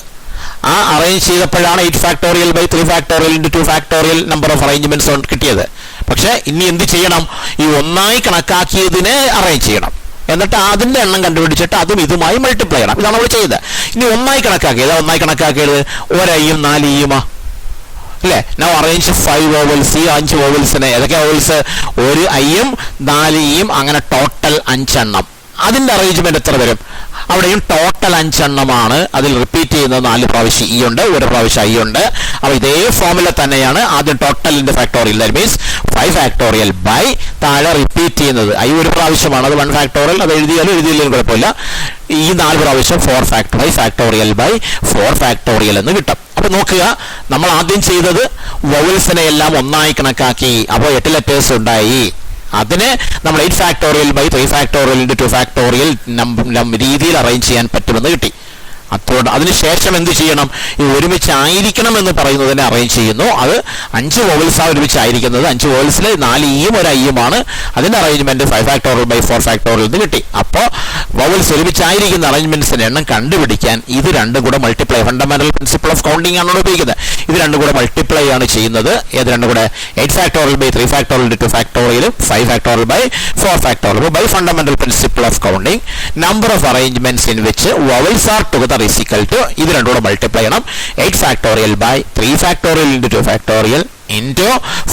S1: ആ അറേഞ്ച് ചെയ്തപ്പോഴാണ് 8 factorial by 3 factorial into 2 factorial number of arrangements കിട്ടിയത്. പക്ഷേ ഇനി എന്ത് ചെയ്യണം? ഈ ഒന്നായി കണക്കാക്കിയതിനെ അറേഞ്ച് ചെയ്യണം. എന്നിട്ട് അതിന്റെ എണ്ണം കണ്ടുപിടിച്ചിട്ട് അതും ഇതുമായി മൾട്ടിപ്ലൈ ചെയ്യണം. ഇതാണ് നമ്മൾ ചെയ്തത്. ഇനി ഒന്നായി കണക്കാക്കിയത്, ഒന്നായി കണക്കാക്കിയത് 1 ഐയും 4 ഇയുമാ അല്ലേ? Now arrange 5 vowels. ഈ 5 വവൽസിനെ ഏതൊക്കെ വവൽസ്? 1 ഐയും 4 ഇയും, അങ്ങനെ ടോട്ടൽ 5 എണ്ണം. അതിന്റെ അറേഞ്ച്മെന്റ് എത്ര വരും? അവിടെയും ടോട്ടൽ 5 എണ്ണമാണ്. അതിൽ റിപ്പീറ്റ് ചെയ്യുന്നത് 4 പ്രാവശ്യം ഇ ഉണ്ട്, 1 പ്രാവശ്യം ഐ ഉണ്ട്. അപ്പോൾ ഇതേ ഫോമുല തന്നെയാണ് ആദ്യം ടോട്ടലിന്റെ factorial. That means 5 factorial by താഴെ റിപ്പീറ്റ് ചെയ്യുന്നത് ഐ 1 പ്രാവശ്യമാണ്, അത് 1 ഫാക്ടോറിയൽ. അത് എഴുതിയാലും കുഴപ്പമില്ല. ഈ 4 പ്രാവശ്യം 5 ഫാക്ടോറിയൽ ബൈ 4 ഫാക്ടോറിയൽ എന്ന് കിട്ടും. അപ്പൊ നോക്കുക, നമ്മൾ ആദ്യം ചെയ്തത് വവൽസിനെ എല്ലാം ഒന്നായി കണക്കാക്കി. അപ്പോൾ 8 ലെറ്റേഴ്സ് ഉണ്ടായി. അതിനെ നമ്മൾ 8 factorial by 3 factorial into 2 factorial രീതിയിൽ അറേഞ്ച് ചെയ്യാൻ പറ്റുമെന്ന് കിട്ടി. അതുകൊണ്ട് അതിനുശേഷം എന്ത് ചെയ്യണം? ഈ ഒരുമിച്ചായിരിക്കണം എന്ന് പറയുന്നതിനെ അറേഞ്ച് ചെയ്യുന്നു. അത് 5 വവൽസാണ് ഒരുമിച്ചായിരിക്കുന്നത്. 5 വവൽസിൽ 4 ഇയും 1 ഐയുമാണ്. അതിന്റെ അറേഞ്ച്മെന്റ് 5 ഫാക്ടോറിയൽ ബൈ 4 ഫാക്ടോറിയൽ എന്ന് കിട്ടി. അപ്പോൾ വവൽസ് ഒരുമിച്ചായിരിക്കുന്ന അറേഞ്ച്മെന്റ്സിന്റെ എണ്ണം കണ്ടുപിടിക്കാൻ ഇത് രണ്ടും കൂടെ multiply, fundamental principle of counting ആണ് ഉപയോഗിക്കുന്നത്. ഇത് രണ്ടും കൂടെ മൾട്ടിപ്ലൈ ആണ് ചെയ്യുന്നത്. ഏത് രണ്ടും കൂടെ? 8 ഫാക്ടോറിയൽ ബൈ 3 ഫാക്ടോറിയൽ ഇൻറ്റു 2 ഫാക്ടോറിയലും 5 factorial by 4 factorial. By fundamental principle of counting number of arrangements in which vowels are together is equal to ഇത് രണ്ടും കൂടെ മൾട്ടിപ്ലൈ ചെയ്യണം. 8 factorial by 3 factorial into 2 factorial into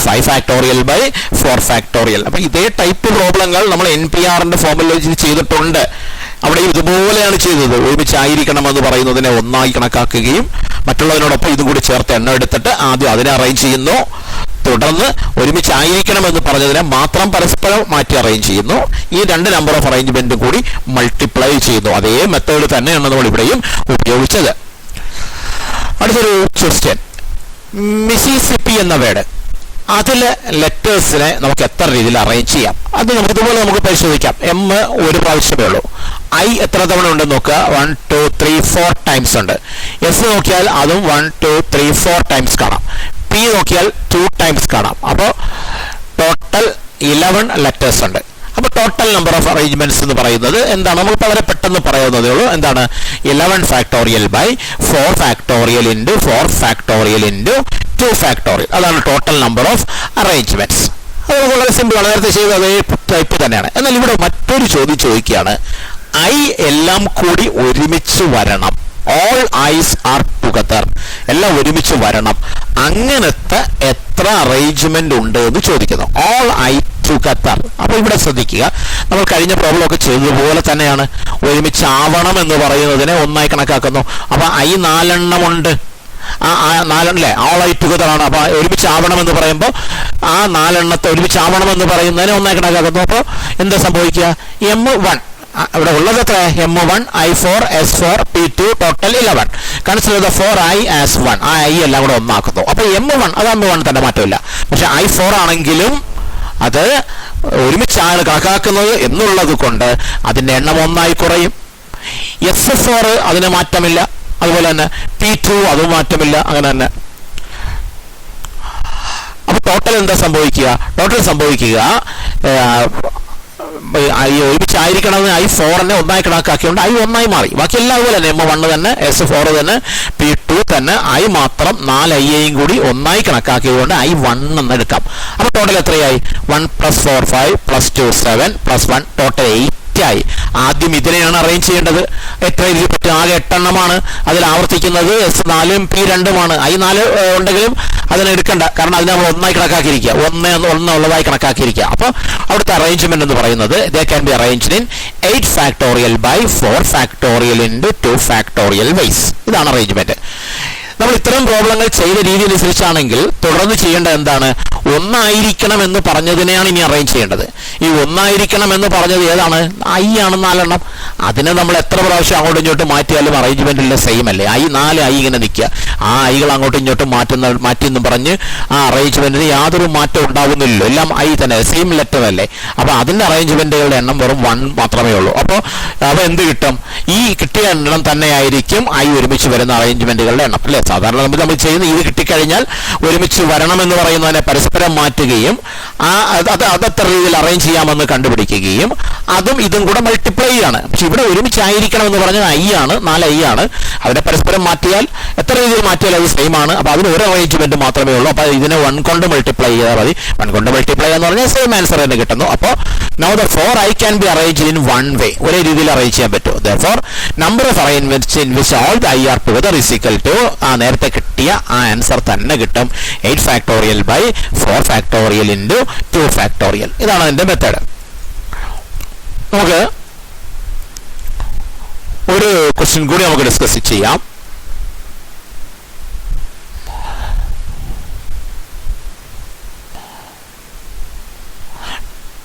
S1: 5 factorial by 4 factorial. അപ്പൊ ഇതേ type പ്രോബ്ലങ്ങൾ നമ്മൾ NPRന്റെ formula ചെയ്തിട്ടുണ്ട്. അവിടെ ഇതുപോലെയാണ് ചെയ്തത്. ഒരുമിച്ചായിരിക്കണമെന്ന് പറയുന്നതിനെ ഒന്നായി കണക്കാക്കുകയും മറ്റുള്ളതിനോടൊപ്പം ഇതും കൂടി ചേർത്ത് എണ്ണം എടുത്തിട്ട് ആദ്യം അതിനെ അറേഞ്ച് ചെയ്യുന്നു. തുടർന്ന് ഒരുമിച്ചായിരിക്കണമെന്ന് പറഞ്ഞതിനെ മാത്രം പരസ്പരം മാറ്റി അറേഞ്ച് ചെയ്യുന്നു. ഈ 2 നമ്പർ ഓഫ് അറേഞ്ച്മെന്റും കൂടി മൾട്ടിപ്ലൈ ചെയ്യുന്നു. അതേ മെത്തേഡ് തന്നെയാണ് നമ്മൾ ഇവിടെയും ഉപയോഗിച്ചത്. അടുത്തൊരു ക്വസ്റ്റ്യൻ, മിസിസിപ്പി എന്ന വേർഡ്, അതിലെ ലെറ്റേഴ്സിനെ നമുക്ക് എത്ര രീതിയിൽ അറേഞ്ച് ചെയ്യാം? അത് നമുക്ക് ഇതുപോലെ നമുക്ക് പരിശോധിക്കാം. M 1 പ്രാവശ്യമേ ഉള്ളൂ. I എത്ര തവണ ഉണ്ടെന്ന് നോക്കുക? 1 2 3 4 ടൈംസ് ഉണ്ട്. S നോക്കിയാൽ അതും 1 2 3 4 ടൈംസ് കാണാം. P നോക്കിയാൽ 2 ടൈംസ് കാണാം. അപ്പോൾ ടോട്ടൽ 11 ലെറ്റേഴ്സ് ഉണ്ട്. അപ്പോൾ ടോട്ടൽ നമ്പർ ഓഫ് അറേഞ്ച്മെന്റ്സ് എന്ന് പറയുന്നത് എന്താണ്? നമുക്ക് വളരെ പെട്ടെന്ന് പറയാവുന്നതേ ഉള്ളൂ. എന്താണ്? 11 factorial by 4 factorial into 4 factorial into 2 factorial. അതാണ് ടോട്ടൽ നമ്പർ ഓഫ് അറേഞ്ച്മെന്റ്സ്. അത് വളരെ സിമ്പിൾ ആണ്. നേരത്തെ ചെയ്ത അതേ ടൈപ്പ് തന്നെയാണ്. എന്നാൽ ഇവിടെ മറ്റൊരു ചോദ്യം ചോദിക്കുകയാണ്. ഐ എല്ലാം കൂടി ഒരുമിച്ച് വരണം. All ice R together. എല്ലാം ഒരുമിച്ച് വരണം. അങ്ങനത്തെ എത്ര അറേഞ്ച്മെന്റ് ഉണ്ട് എന്ന് ചോദിക്കുന്നു. All I together. അപ്പൊ ഇവിടെ ശ്രദ്ധിക്കുക, നമ്മൾ കഴിഞ്ഞ പ്രോബ്ലം ഒക്കെ ചെയ്തതുപോലെ തന്നെയാണ്. ഒരുമിച്ചാവണം എന്ന് പറയുന്നതിനെ ഒന്നായി കണക്കാക്കുന്നു. അപ്പൊ ഐ 4 എണ്ണമുണ്ട്. ആ 4 അല്ലേ? ഓൾ ഐ ടുഗദർ ആണ്. അപ്പൊ ഒരുമിച്ചാവണം എന്ന് പറയുമ്പോൾ ആ 4 എണ്ണത്തെ ഒരുമിച്ചാവണം പറയുന്നതിനെ ഒന്നായി കണക്കാക്കുന്നു. അപ്പോൾ എന്താ സംഭവിക്കുക? M1 ഇവിടെ ഉള്ളത് എത്ര? M1 I4 S4 P2 total 11. Consider the 4I as 1. ആ I എല്ലാം കൂടെ ഒന്നാക്കുന്നു. അപ്പൊ M1 അത് M1 തന്നെ മാറ്റമില്ല. പക്ഷെ I4 ആണെങ്കിലും അത് ഒരുമിച്ചാണ് കണക്കാക്കുന്നത് എന്നുള്ളത് കൊണ്ട് അതിന്റെ എണ്ണം ഒന്നായി കുറയും. S4 അതിന് മാറ്റമില്ല. അതുപോലെ തന്നെ P2 അതും മാറ്റമില്ല. അങ്ങനെ തന്നെ. അപ്പൊ ടോട്ടൽ എന്താ സംഭവിക്കുക? ടോട്ടൽ സംഭവിക്കുക ഒരുമിച്ചായിരിക്കണമെന്ന് I4 ഒന്നായി കണക്കാക്കിയോണ്ട് I ഒന്നായി മാറി. ബാക്കി എല്ലാം അതുപോലെ തന്നെ. M1 തന്നെ, S4 തന്നെ, P2 തന്നെ. I മാത്രം 4 ഐയും കൂടി ഒന്നായി കണക്കാക്കിയതുകൊണ്ട് I1 എന്ന് എടുക്കാം. അപ്പൊ ടോട്ടൽ എത്രയായി? 1 + 4 5 + 2 7 + 1 ടോട്ടൽ 8 തെറ്റായി. ആദ്യം ഇതിനെയാണ് അറേഞ്ച് ചെയ്യേണ്ടത്. എത്ര രീതിയിൽ പറ്റും? ആകെ 8 എണ്ണമാണ്. അതിൽ ആവർത്തിക്കുന്നത് S4 P2 I4 ഉണ്ടെങ്കിലും അതിനെ എടുക്കണ്ട, കാരണം അതിനെ നമ്മൾ ഒന്നായി കണക്കാക്കിയിരിക്കുക, ഒന്നുള്ളതായി കണക്കാക്കിയിരിക്കുക. അപ്പോൾ അവിടുത്തെ അറേഞ്ച്മെന്റ് എന്ന് പറയുന്നത് they can be arranged in 8 factorial by 4 factorial into 2 factorial ways. ഇതാണ് അറേഞ്ച്മെന്റ്. നമ്മൾ ഇത്തരം പ്രോബ്ലങ്ങൾ ചെയ്ത രീതി അനുസരിച്ചാണെങ്കിൽ തുടർന്ന് ചെയ്യേണ്ടത് എന്താണ്? ഒന്നായിരിക്കണം എന്ന് പറഞ്ഞതിനെയാണ് ഇനി അറേഞ്ച് ചെയ്യേണ്ടത്. ഈ ഒന്നായിരിക്കണം എന്ന് പറഞ്ഞത് ഏതാണ്? I ആണ് 4 എണ്ണം. അതിനെ നമ്മൾ എത്ര പ്രാവശ്യം അങ്ങോട്ടും ഇങ്ങോട്ടും മാറ്റിയാലും അറേഞ്ച്മെന്റിലെ സെയിം അല്ലേ? 4 I ഇങ്ങനെ നിൽക്കുക. ആ ഐകൾ അങ്ങോട്ടും ഇങ്ങോട്ടും മാറ്റിയെന്ന് പറഞ്ഞ് ആ അറേഞ്ച്മെന്റിന് യാതൊരു മാറ്റം ഉണ്ടാകുന്നില്ലല്ലോ. എല്ലാം I തന്നെ, സെയിം ലെറ്റർ അല്ലേ? അപ്പോൾ അതിന്റെ അറേഞ്ച്മെന്റുകളുടെ എണ്ണം വെറും 1 മാത്രമേ ഉള്ളൂ. അപ്പോൾ എന്ത് കിട്ടും? ഈ കിട്ടിയ എണ്ണം തന്നെയായിരിക്കും I ഒരുമിച്ച് വരുന്ന അറേഞ്ച്മെന്റുകളുടെ എണ്ണം അല്ലേ? സാധാരണ നമ്മൾ ചെയ്യുന്ന ഇത് കിട്ടിക്കഴിഞ്ഞാൽ ഒരുമിച്ച് വരണമെന്ന് പറയുന്നതിനെ പരസ്പരം മാറ്റുകയും അതെത്ര രീതിയിൽ അറേഞ്ച് ചെയ്യാമെന്ന് കണ്ടുപിടിക്കുകയും അതും ഇതും കൂടെ മൾട്ടിപ്ലൈ ആണ്. പക്ഷെ ഇവിടെ ഒരുമിച്ചായിരിക്കണം എന്ന് പറഞ്ഞാൽ I ആണ്, 4 I ആണ്. അതിനെ പരസ്പരം മാറ്റിയാൽ എത്ര രീതിയിൽ മാറ്റിയാൽ അത് സെയിം ആണ്. അപ്പോൾ അതിന് ഒരു അറേഞ്ച്മെന്റ് മാത്രമേ ഉള്ളൂ. അപ്പോൾ ഇതിനെ 1 കൊണ്ട് മൾട്ടിപ്ലൈ ചെയ്താൽ മതി. 1 കൊണ്ട് മൾട്ടിപ്ലൈ എന്ന് പറഞ്ഞാൽ സെയിം ആൻസർ തന്നെ കിട്ടുന്നു. അപ്പോൾ now the 4 I can be arranged in one way. ഒരേ രീതിയിൽ അറേഞ്ച് ചെയ്യാൻ പറ്റും. Therefore number of arrangements in which all the I are together is equal to നേരത്തെ കിട്ടിയ ആ ആൻസർ തന്നെ കിട്ടും. 8 factorial by 4 factorial into 2 factorial. ഇതാണ് അതിന്റെ മെത്തേഡ്. നമുക്ക് ഒരു ക്വസ്റ്റ്യൻ കൂടി നമുക്ക് ഡിസ്കസ് ചെയ്യാം.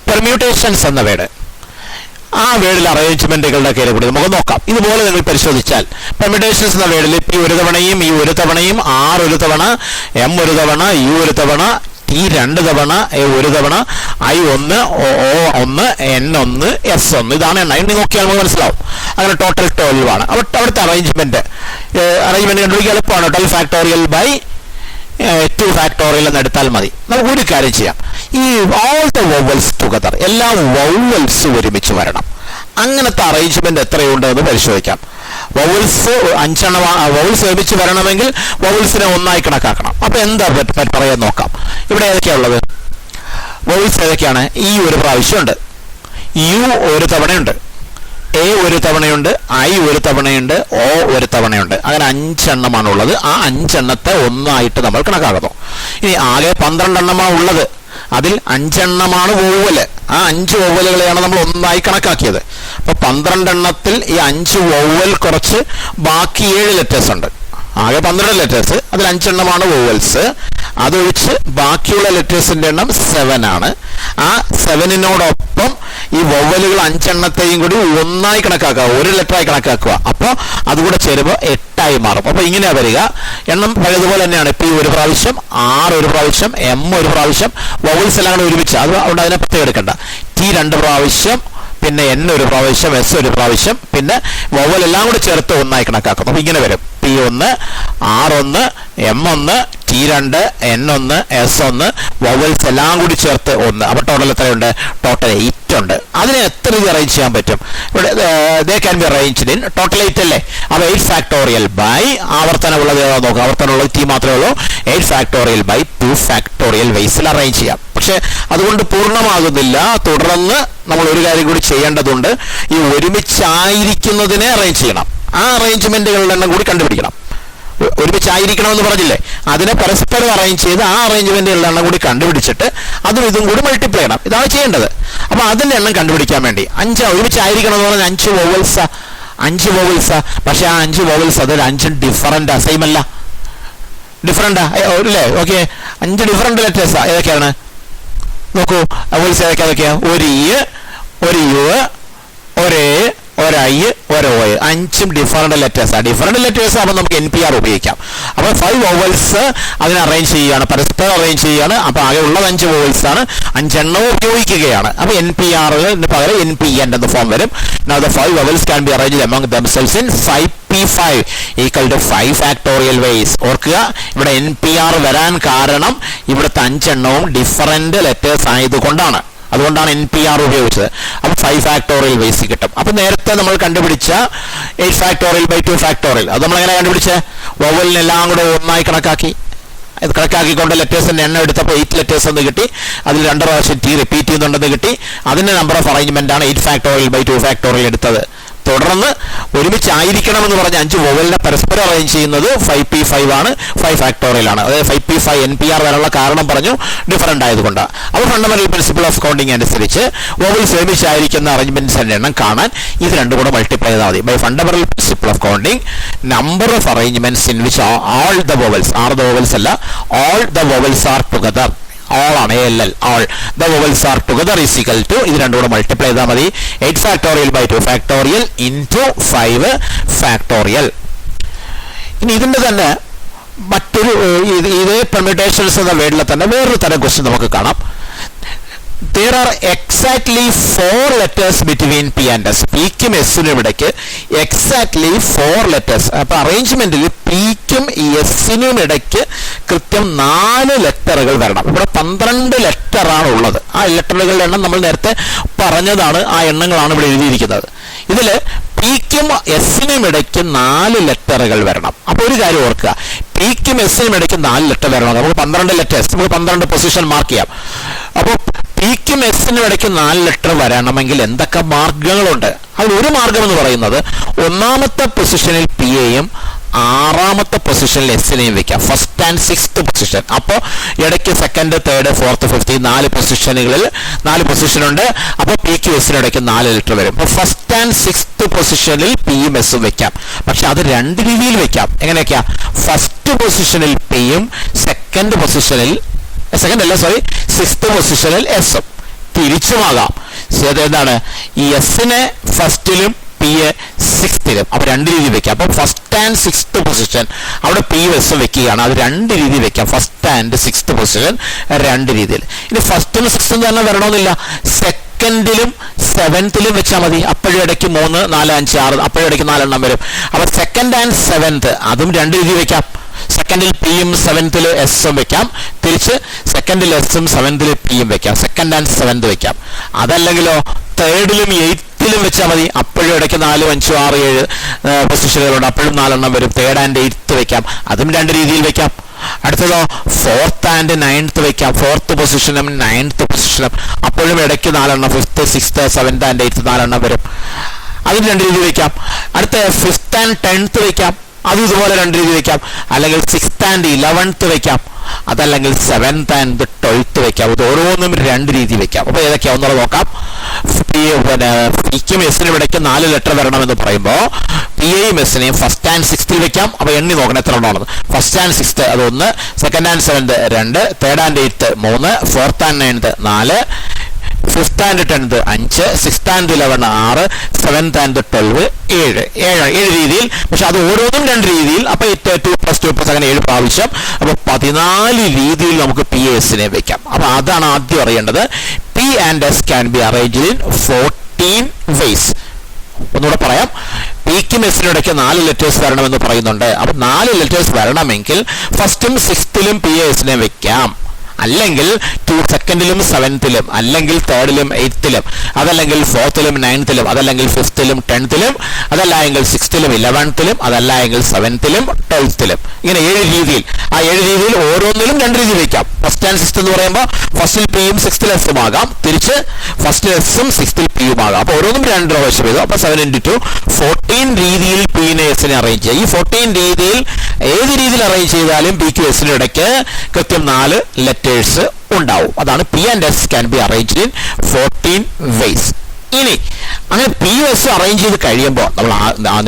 S1: പെർമ്യൂട്ടേഷൻസ് എന്ന വേർഡ്, ആ വേർഡിൽ അറേഞ്ച്മെന്റുകളുടെ കാര്യം കൂടി നമുക്ക് നോക്കാം. ഇതുപോലെ നിങ്ങൾ പരിശോധിച്ചാൽ പെർമ്യൂട്ടേഷൻസ് എന്ന വേർഡിൽ P ഒരു തവണയും E ഒരു തവണയും R ഒരു തവണ, M ഒരു തവണ, U ഒരു തവണ, T 2 തവണ, A ഒരു തവണ, I 1, O 1, N 1, S 1, ഇതാണ് എണ്ണം. ഇനി നോക്കിയാൽ നമുക്ക് മനസ്സിലാവും. അങ്ങനെ ടോട്ടൽ 12 ആണ്. അവിടുത്തെ അറേഞ്ച്മെന്റ് കണ്ടുപിടിക്കാൻ എളുപ്പമാണ്. 12 ഫാക്ടോറിയൽ ബൈ 2 ഫാക്ടോറിയൽ എന്ന് എടുത്താൽ മതി. നമുക്ക് ഒരു കാര്യം ചെയ്യാം. ഈ ഓൾ ദ വവൽസ് ടുഗദർ, എല്ലാ വവൽസും ഒരുമിച്ച് വരണം. അങ്ങനത്തെ അറേഞ്ച്മെന്റ് എത്രയുണ്ട് എന്ന് പരിശോധിക്കാം. വവൽസ് 5 എണ്ണം. വവൽസ് ഒരുമിച്ച് വരണമെങ്കിൽ വവൽസിനെ ഒന്നായി കണക്കാക്കണം. അപ്പൊ എന്താ പറയാൻ നോക്കാം. ഇവിടെ ഏതൊക്കെയാ ഉള്ളത്? വവൽസ് ഏതൊക്കെയാണ്? E ഒരു പ്രാവശ്യമുണ്ട്, U ഒരു തവണയുണ്ട്, A ഒരു തവണയുണ്ട്, I ഒരു തവണയുണ്ട്, O ഒരു തവണയുണ്ട്. അങ്ങനെ 5 എണ്ണമാണുള്ളത്. ആ 5 എണ്ണത്തെ ഒന്നായിട്ട് നമ്മൾ കണക്കാക്കുന്നു. ഇനി ആകെ 12 എണ്ണമാണ് ഉള്ളത്. അതിൽ 5 എണ്ണമാണ് വവ്വല്. ആ 5 വവ്വലുകളെയാണ് നമ്മൾ ഒന്നായി കണക്കാക്കിയത്. അപ്പൊ 12 എണ്ണത്തിൽ ഈ 5 വവ്വൽ കുറച്ച് ബാക്കി 7 ലെറ്റേഴ്സ് ഉണ്ട്. ആകെ 12 ലെറ്റേഴ്സ്, അതിൽ 5 എണ്ണമാണ് വവൽസ്. അതൊഴിച്ച് ബാക്കിയുള്ള ലെറ്റേഴ്സിന്റെ എണ്ണം 7 ആണ്. ആ 7നോടൊപ്പം ഈ വവലുകൾ 5 എണ്ണത്തെയും കൂടി ഒന്നായി കണക്കാക്കുക, ഒരു ലെറ്ററായി കണക്കാക്കുക. അപ്പോൾ അതുകൂടെ ചേരുമ്പോൾ 8 ആയി മാറും. അപ്പോൾ ഇങ്ങനെയാ വരിക. എണ്ണം പഴയതുപോലെ തന്നെയാണ്. P ഒരു പ്രാവശ്യം, R ഒരു പ്രാവശ്യം, M ഒരു പ്രാവശ്യം, വവൽസ് എല്ലാം കൂടെ ഒരുമിച്ച്. അതുകൊണ്ട് അതിനെ പ്രത്യേകം എടുക്കണ്ട. T 2 പ്രാവശ്യം, പിന്നെ N ഒരു പ്രാവശ്യം, S ഒരു പ്രാവശ്യം, പിന്നെ വവൽ എല്ലാം കൂടി ചേർത്ത് ഒന്നായി കണക്കാക്കും. അപ്പോൾ ഇങ്ങനെ വരും. P1, R1, M1, T2, N1, S1, vowels എല്ലാം കൂടി ചേർത്ത് 1. അപ്പോൾ ടോട്ടൽ എത്രയുണ്ട്? ടോട്ടൽ 8 ഉണ്ട്. അതിനെ എത്ര രീതി അറേഞ്ച് ചെയ്യാൻ പറ്റും? ഇവിടെ ദേ can be arranged in total 8 അല്ലേ? അപ്പോൾ 8 ഫാക്ടോറിയൽ ബൈ ആവർത്തനമുള്ളത് ഏതാ നോക്കാം. ആവർത്തനമുള്ളത് T മാത്രമേ ഉള്ളൂ. 8 ഫാക്ടോറിയൽ ബൈ 2 ഫാക്ടോറിയൽ വൈസിൽ അറേഞ്ച് ചെയ്യാം. പക്ഷെ അതുകൊണ്ട് പൂർണ്ണമാകുന്നില്ല. തുടർന്ന് നമ്മൾ ഒരു കാര്യം കൂടി ചെയ്യേണ്ടതുണ്ട്. ഈ ഒരുമിച്ചായിരിക്കുന്നതിനെ അറേഞ്ച് ചെയ്യണം. ആ അറേഞ്ച്മെന്റുകളുടെ എണ്ണം കൂടി കണ്ടുപിടിക്കണം. ഒരുമിച്ചായിരിക്കണമെന്ന് പറഞ്ഞില്ലേ, അതിനെ പരസ്പരം അറേഞ്ച് ചെയ്ത് ആ അറേഞ്ച്മെന്റുകളുടെ എണ്ണം കൂടി കണ്ടുപിടിച്ചിട്ട് അതും ഇതും കൂടി മൾട്ടിപ്ലൈ ചെയ്യണം. ഇതാണ് ചെയ്യേണ്ടത്. അപ്പൊ അതിന്റെ എണ്ണം കണ്ടുപിടിക്കാൻ വേണ്ടി 5 ഒരുമിച്ചായിരിക്കണം എന്ന് പറഞ്ഞാൽ 5 വോവൽസാ. പക്ഷെ ആ 5 വോവൽസ് അതിൽ 5 ഡിഫറൻറ്റാ, സെയിം അല്ല, ഡിഫറൻറ്റാ അല്ലേ? ഓക്കെ, 5 ഡിഫറൻറ്റ് ലെറ്റേഴ്സാ. ഏതൊക്കെയാണ് നോക്കൂ. വോവൽസ് ഏതൊക്കെയാ? ഒരു E, ഒരു U, ഒരു A, ഒരു I, ഒരു O. 5 ഡിഫറൻറ്റ് ലെറ്റേഴ്സാണ്. ഡിഫറൻറ്റ് ലെറ്റേഴ്സ് ആകുമ്പോൾ നമുക്ക് NPR ഉപയോഗിക്കാം. അപ്പോൾ 5 വോവൽസ് അതിനെ അറേഞ്ച് ചെയ്യുകയാണ്, പരസ്പരം അറേഞ്ച് ചെയ്യുകയാണ്. അപ്പോൾ ആകെ ഉള്ളത് 5 വോവൽസ് ആണ്. 5 എണ്ണം ഉപയോഗിക്കുകയാണ്. അപ്പോൾ NPRന് പകരം NPN എന്ന ഫോം വരും. Now the 5 vowels can be arranged among themselves in 5P5 equal to 5 factorial ways. ഓർക്കുക, ഇവിടെ NPR വരാൻ കാരണം ഇവിടുത്തെ 5 എണ്ണവും ഡിഫറൻറ്റ് ലെറ്റേഴ്സ് ആയതുകൊണ്ടാണ്. അതുകൊണ്ടാണ് NPR ഉപയോഗിച്ചത്. അപ്പോൾ 5 ഫാക്ടോറിയൽ വൈസ് കിട്ടും. അപ്പോൾ നേരത്തെ നമ്മൾ കണ്ടുപിടിച്ച 8 ഫാക്ടോറിയൽ ബൈ 2 ഫാക്ടോറിയൽ അത് നമ്മൾ എങ്ങനെ കണ്ടുപിടിച്ചത്? വവലിനെല്ലാം കൂടെ ഒന്നായി കണക്കാക്കി. ഇത് കണക്കാക്കിക്കൊണ്ട് ലെറ്റേഴ്സിന്റെ എണ്ണം എടുത്തപ്പോൾ 8 ലെറ്റേഴ്സ് എന്ന് കിട്ടി. അതിൽ 2 പ്രാവശ്യം ടി റിപ്പീറ്റ് ചെയ്യുന്നുണ്ടെന്ന് കിട്ടി. അതിന്റെ നമ്പർ ഓഫ് അറേഞ്ച്മെന്റ് ആണ് 8 ഫാക്ടോറിയൽ ബൈ 2 ഫാക്ടോറിയൽ എടുത്തത്. തുടർന്ന് ഒരുമിച്ചായിരിക്കണമെന്ന് പറഞ്ഞ് 5 വോവലിനെ പരസ്പരം അറേഞ്ച് ചെയ്യുന്നത് 5p5 ആണ്, 5 ഫാക്ടോറിയൽ ആണ്. അതായത് 5p5 NPR വരാനുള്ള കാരണം പറഞ്ഞു ഡിഫറൻ്റ് ആയതുകൊണ്ട്. അപ്പോൾ ഫണ്ടമെന്റൽ പ്രിൻസിപ്പിൾ ഓഫ് കൗണ്ടിങ് അനുസരിച്ച് വോവൽസ് ഒരുമിച്ചായിരിക്കുന്ന അറേഞ്ച്മെന്റ്സിന്റെ എണ്ണം കാണാൻ ഇത് രണ്ടും കൂടെ മൾട്ടിപ്ലൈ ചെയ്താൽ മതി. By fundamental principle of counting number of arrangements in which all the vowels, are the vowels അല്ല, all the vowels are together, all ആണ് ALL, all the vowels are together is equal to ഇത് രണ്ടും കൂടെ multiply ചെയ്താൽ മതി 8 factorial by 2 factorial into 5 factorial. ഇനി ഇതിന്റെ തന്നെ മറ്റൊരു ഇതേ പെർമ്യൂട്ടേഷൻസ് എന്ന വേർഡിലെ തന്നെ വേറൊരു തരം ക്വസ്റ്റ്യൻ നമുക്ക് കാണാം. There are exactly 4 letters between P and S. Pക്കും എസിനും ഇടയ്ക്ക് എക്സാക്ട്ലി 4 letters. അപ്പൊ അറേഞ്ച്മെന്റിൽ Pക്കും എസിനും ഇടയ്ക്ക് കൃത്യം 4 ലെറ്ററുകൾ വരണം. ഇവിടെ 12 ലെറ്ററാണ് ഉള്ളത്. ആ ലെറ്ററുകളുടെ എണ്ണം നമ്മൾ നേരത്തെ പറഞ്ഞതാണ്, ആ എണ്ണങ്ങളാണ് ഇവിടെ എഴുതിയിരിക്കുന്നത്. ഇതില് Pക്കും എസിനും ഇടയ്ക്ക് 4 ലെറ്ററുകൾ വരണം. അപ്പൊ ഒരു കാര്യം ഓർക്കുക, Pക്കും എസിനും ഇടയ്ക്ക് 4 ലെറ്റർ വരണം. നമുക്ക് 12 ലെറ്റേഴ്സ്, നമുക്ക് 12 പൊസിഷൻ മാർക്ക് ചെയ്യാം. അപ്പോൾ Pക്കും എസിനും ഇടയ്ക്ക് 4 ലെറ്റർ വരണമെങ്കിൽ എന്തൊക്കെ മാർഗങ്ങളുണ്ട്? അതിൽ ഒരു മാർഗം എന്ന് പറയുന്നത് ഒന്നാമത്തെ പൊസിഷനിൽ Pയെയും 6ാമത്തെ പൊസിഷനിൽ എസിനെയും വെക്കാം. First and 6th position. അപ്പോൾ ഇടയ്ക്ക് 2nd, 3rd, 4th, 5th 4 പൊസിഷനുകളിൽ 4 position ഉണ്ട്. അപ്പോൾ Pക്കും എസിനും ഇടയ്ക്ക് 4 ലെറ്റർ വരും. അപ്പോൾ ഫസ്റ്റ് ആൻഡ് 6th പൊസിഷനിൽ Pയും എസും വെക്കാം. പക്ഷെ അത് 2 രീതിയിൽ വെക്കാം. എങ്ങനെയൊക്കെയാ? ഫസ്റ്റ് പൊസിഷനിൽ Pയും 6th പൊസിഷനിൽ എസും. തിരിച്ചുമാകാം. എന്താണ്? ഈ എസിനെ ഫസ്റ്റിലും Pയെ 6th. അപ്പൊ 2 രീതി വെക്കാം. അപ്പൊ ഫസ്റ്റ് ആൻഡ് 6th പൊസിഷൻ അവിടെ Pയും എസും വെക്കുകയാണ്. അത് 2 രീതി വെക്കാം. ഫസ്റ്റ് ആൻഡ് 6th പൊസിഷൻ 2 രീതിയിൽ. ഇനി ഫസ്റ്റും 6th തന്നെ വരണമെന്നില്ല. സെക്കൻഡിലും 7th വെച്ചാൽ മതി. അപ്പോഴും ഇടയ്ക്ക് 3, 4, 5, 6 അപ്പോഴും ഇടയ്ക്ക് 4 എണ്ണം വരും. അപ്പൊ 2nd ആൻഡ് 7th അതും 2 രീതി വെക്കാം. സെക്കൻഡിൽ Pയും 7th എസും വെക്കാം. തിരിച്ച് സെക്കൻഡിൽ എസും 7th Pയും വെക്കാം. 2nd ആൻഡ് 7th വെക്കാം. അതല്ലെങ്കിലോ 3ഡിലും 8ലും വെച്ചാൽ മതി. അപ്പോഴും ഇടയ്ക്ക് 4, 5, 6, 7 പൊസിഷനുകളുണ്ട്. അപ്പോഴും 4 എണ്ണം വരും. 3rd ആൻഡ് 8th വെക്കാം. അതും 2 രീതിയിൽ വെക്കാം. അടുത്തതോ 4th ആൻഡ് 9th വെക്കാം. 4th പൊസിഷനും 9th പൊസിഷനും അപ്പോഴും ഇടയ്ക്ക് 4 എണ്ണം. 5th, 6th, 7th and 8th 4 എണ്ണം വരും. അതും 2 രീതി വെക്കാം. അടുത്ത 5th ആൻഡ് 10th വെക്കാം. അതും ഇതുപോലെ 2 രീതി വെക്കാം. അല്ലെങ്കിൽ 6th ആൻഡ് 11th വെക്കാം. അതല്ലെങ്കിൽ 7th ആൻഡ് 12th വെക്കാം. ഇത് ഓരോന്നും 2 രീതി വെക്കാം. അപ്പൊ ഏതൊക്കെയാ ഒന്നുകൂടെ നോക്കാം. Pക്കും എസിനും ഇടയ്ക്ക് 4 ലെറ്റർ വരണമെന്ന് പറയുമ്പോൾ Pയെയും എസിനെയും ഫസ്റ്റ് ആൻഡ് 6th വെക്കാം. അപ്പൊ എണ്ണി നോക്കണം എത്ര ഉണ്ടാവുന്നത്. ഫസ്റ്റ് ആൻഡ് 6th അത് 1, 2nd and 7th 2, 3rd and 8th 3, 4th and 9th 4, 5th and 10th 5, 6th and 11 6, 7th and 12 7 രീതിയിൽ. പക്ഷെ അത് ഓരോന്നും 2 രീതിയിൽ. അപ്പൊ 2 + 2 + അങ്ങനെ 7 പ്രാവശ്യം. അപ്പൊ 14 രീതിയിൽ നമുക്ക് P-എസിനെ വെക്കാം. അപ്പൊ അതാണ് ആദ്യം അറിയേണ്ടത്. P and S can be arranged in 14 ways. ഒന്നുകൂടെ പറയാം. Pക്കും എസിനും ഇടയ്ക്ക് 4 ലെറ്റേഴ്സ് വരണമെന്ന് പറയുന്നുണ്ട്. അപ്പൊ 4 ലെറ്റേഴ്സ് വരണമെങ്കിൽ ഫസ്റ്റും 6th P-എസിനെ വെക്കാം. അല്ലെങ്കിൽ 2nd 7th, അല്ലെങ്കിൽ 3rd 8th, അതല്ലെങ്കിൽ 4th 9th, അതല്ലെങ്കിൽ 5th 10th, അതല്ല എങ്കിൽ 6th 11th, അതല്ല എങ്കിൽ 7th 12th. ഇങ്ങനെ 7 രീതിയിൽ. ആ 7 രീതിയിൽ ഓരോന്നിലും 2 രീതി വയ്ക്കാം. ഫസ്റ്റ് ആൻഡ് 6th എന്ന് പറയുമ്പോൾ ഫസ്റ്റിൽ Pയും 6th എസും ആകാം. തിരിച്ച് ഫസ്റ്റിൽ എസും 6th Pയും ആകാം. അപ്പൊ ഓരോന്നും 2 പ്രാവശ്യം ചെയ്തു. അപ്പൊ 7 × 2 14 രീതിയിൽ Pനെ എസിനെ അറേഞ്ച് ചെയ്യുക. ഈ 14 രീതിയിൽ ഏത് രീതിയിൽ അറേഞ്ച് ചെയ്താലും Pക്കും എസിനും ഇടയ്ക്ക് കൃത്യം 4 ലെറ്റേഴ്സ് ഉണ്ടാവും. അതാണ് P and S can be arranged in 14 ways. ഇനി അങ്ങനെ Pയും എസും അറേഞ്ച് ചെയ്ത് കഴിയുമ്പോൾ നമ്മൾ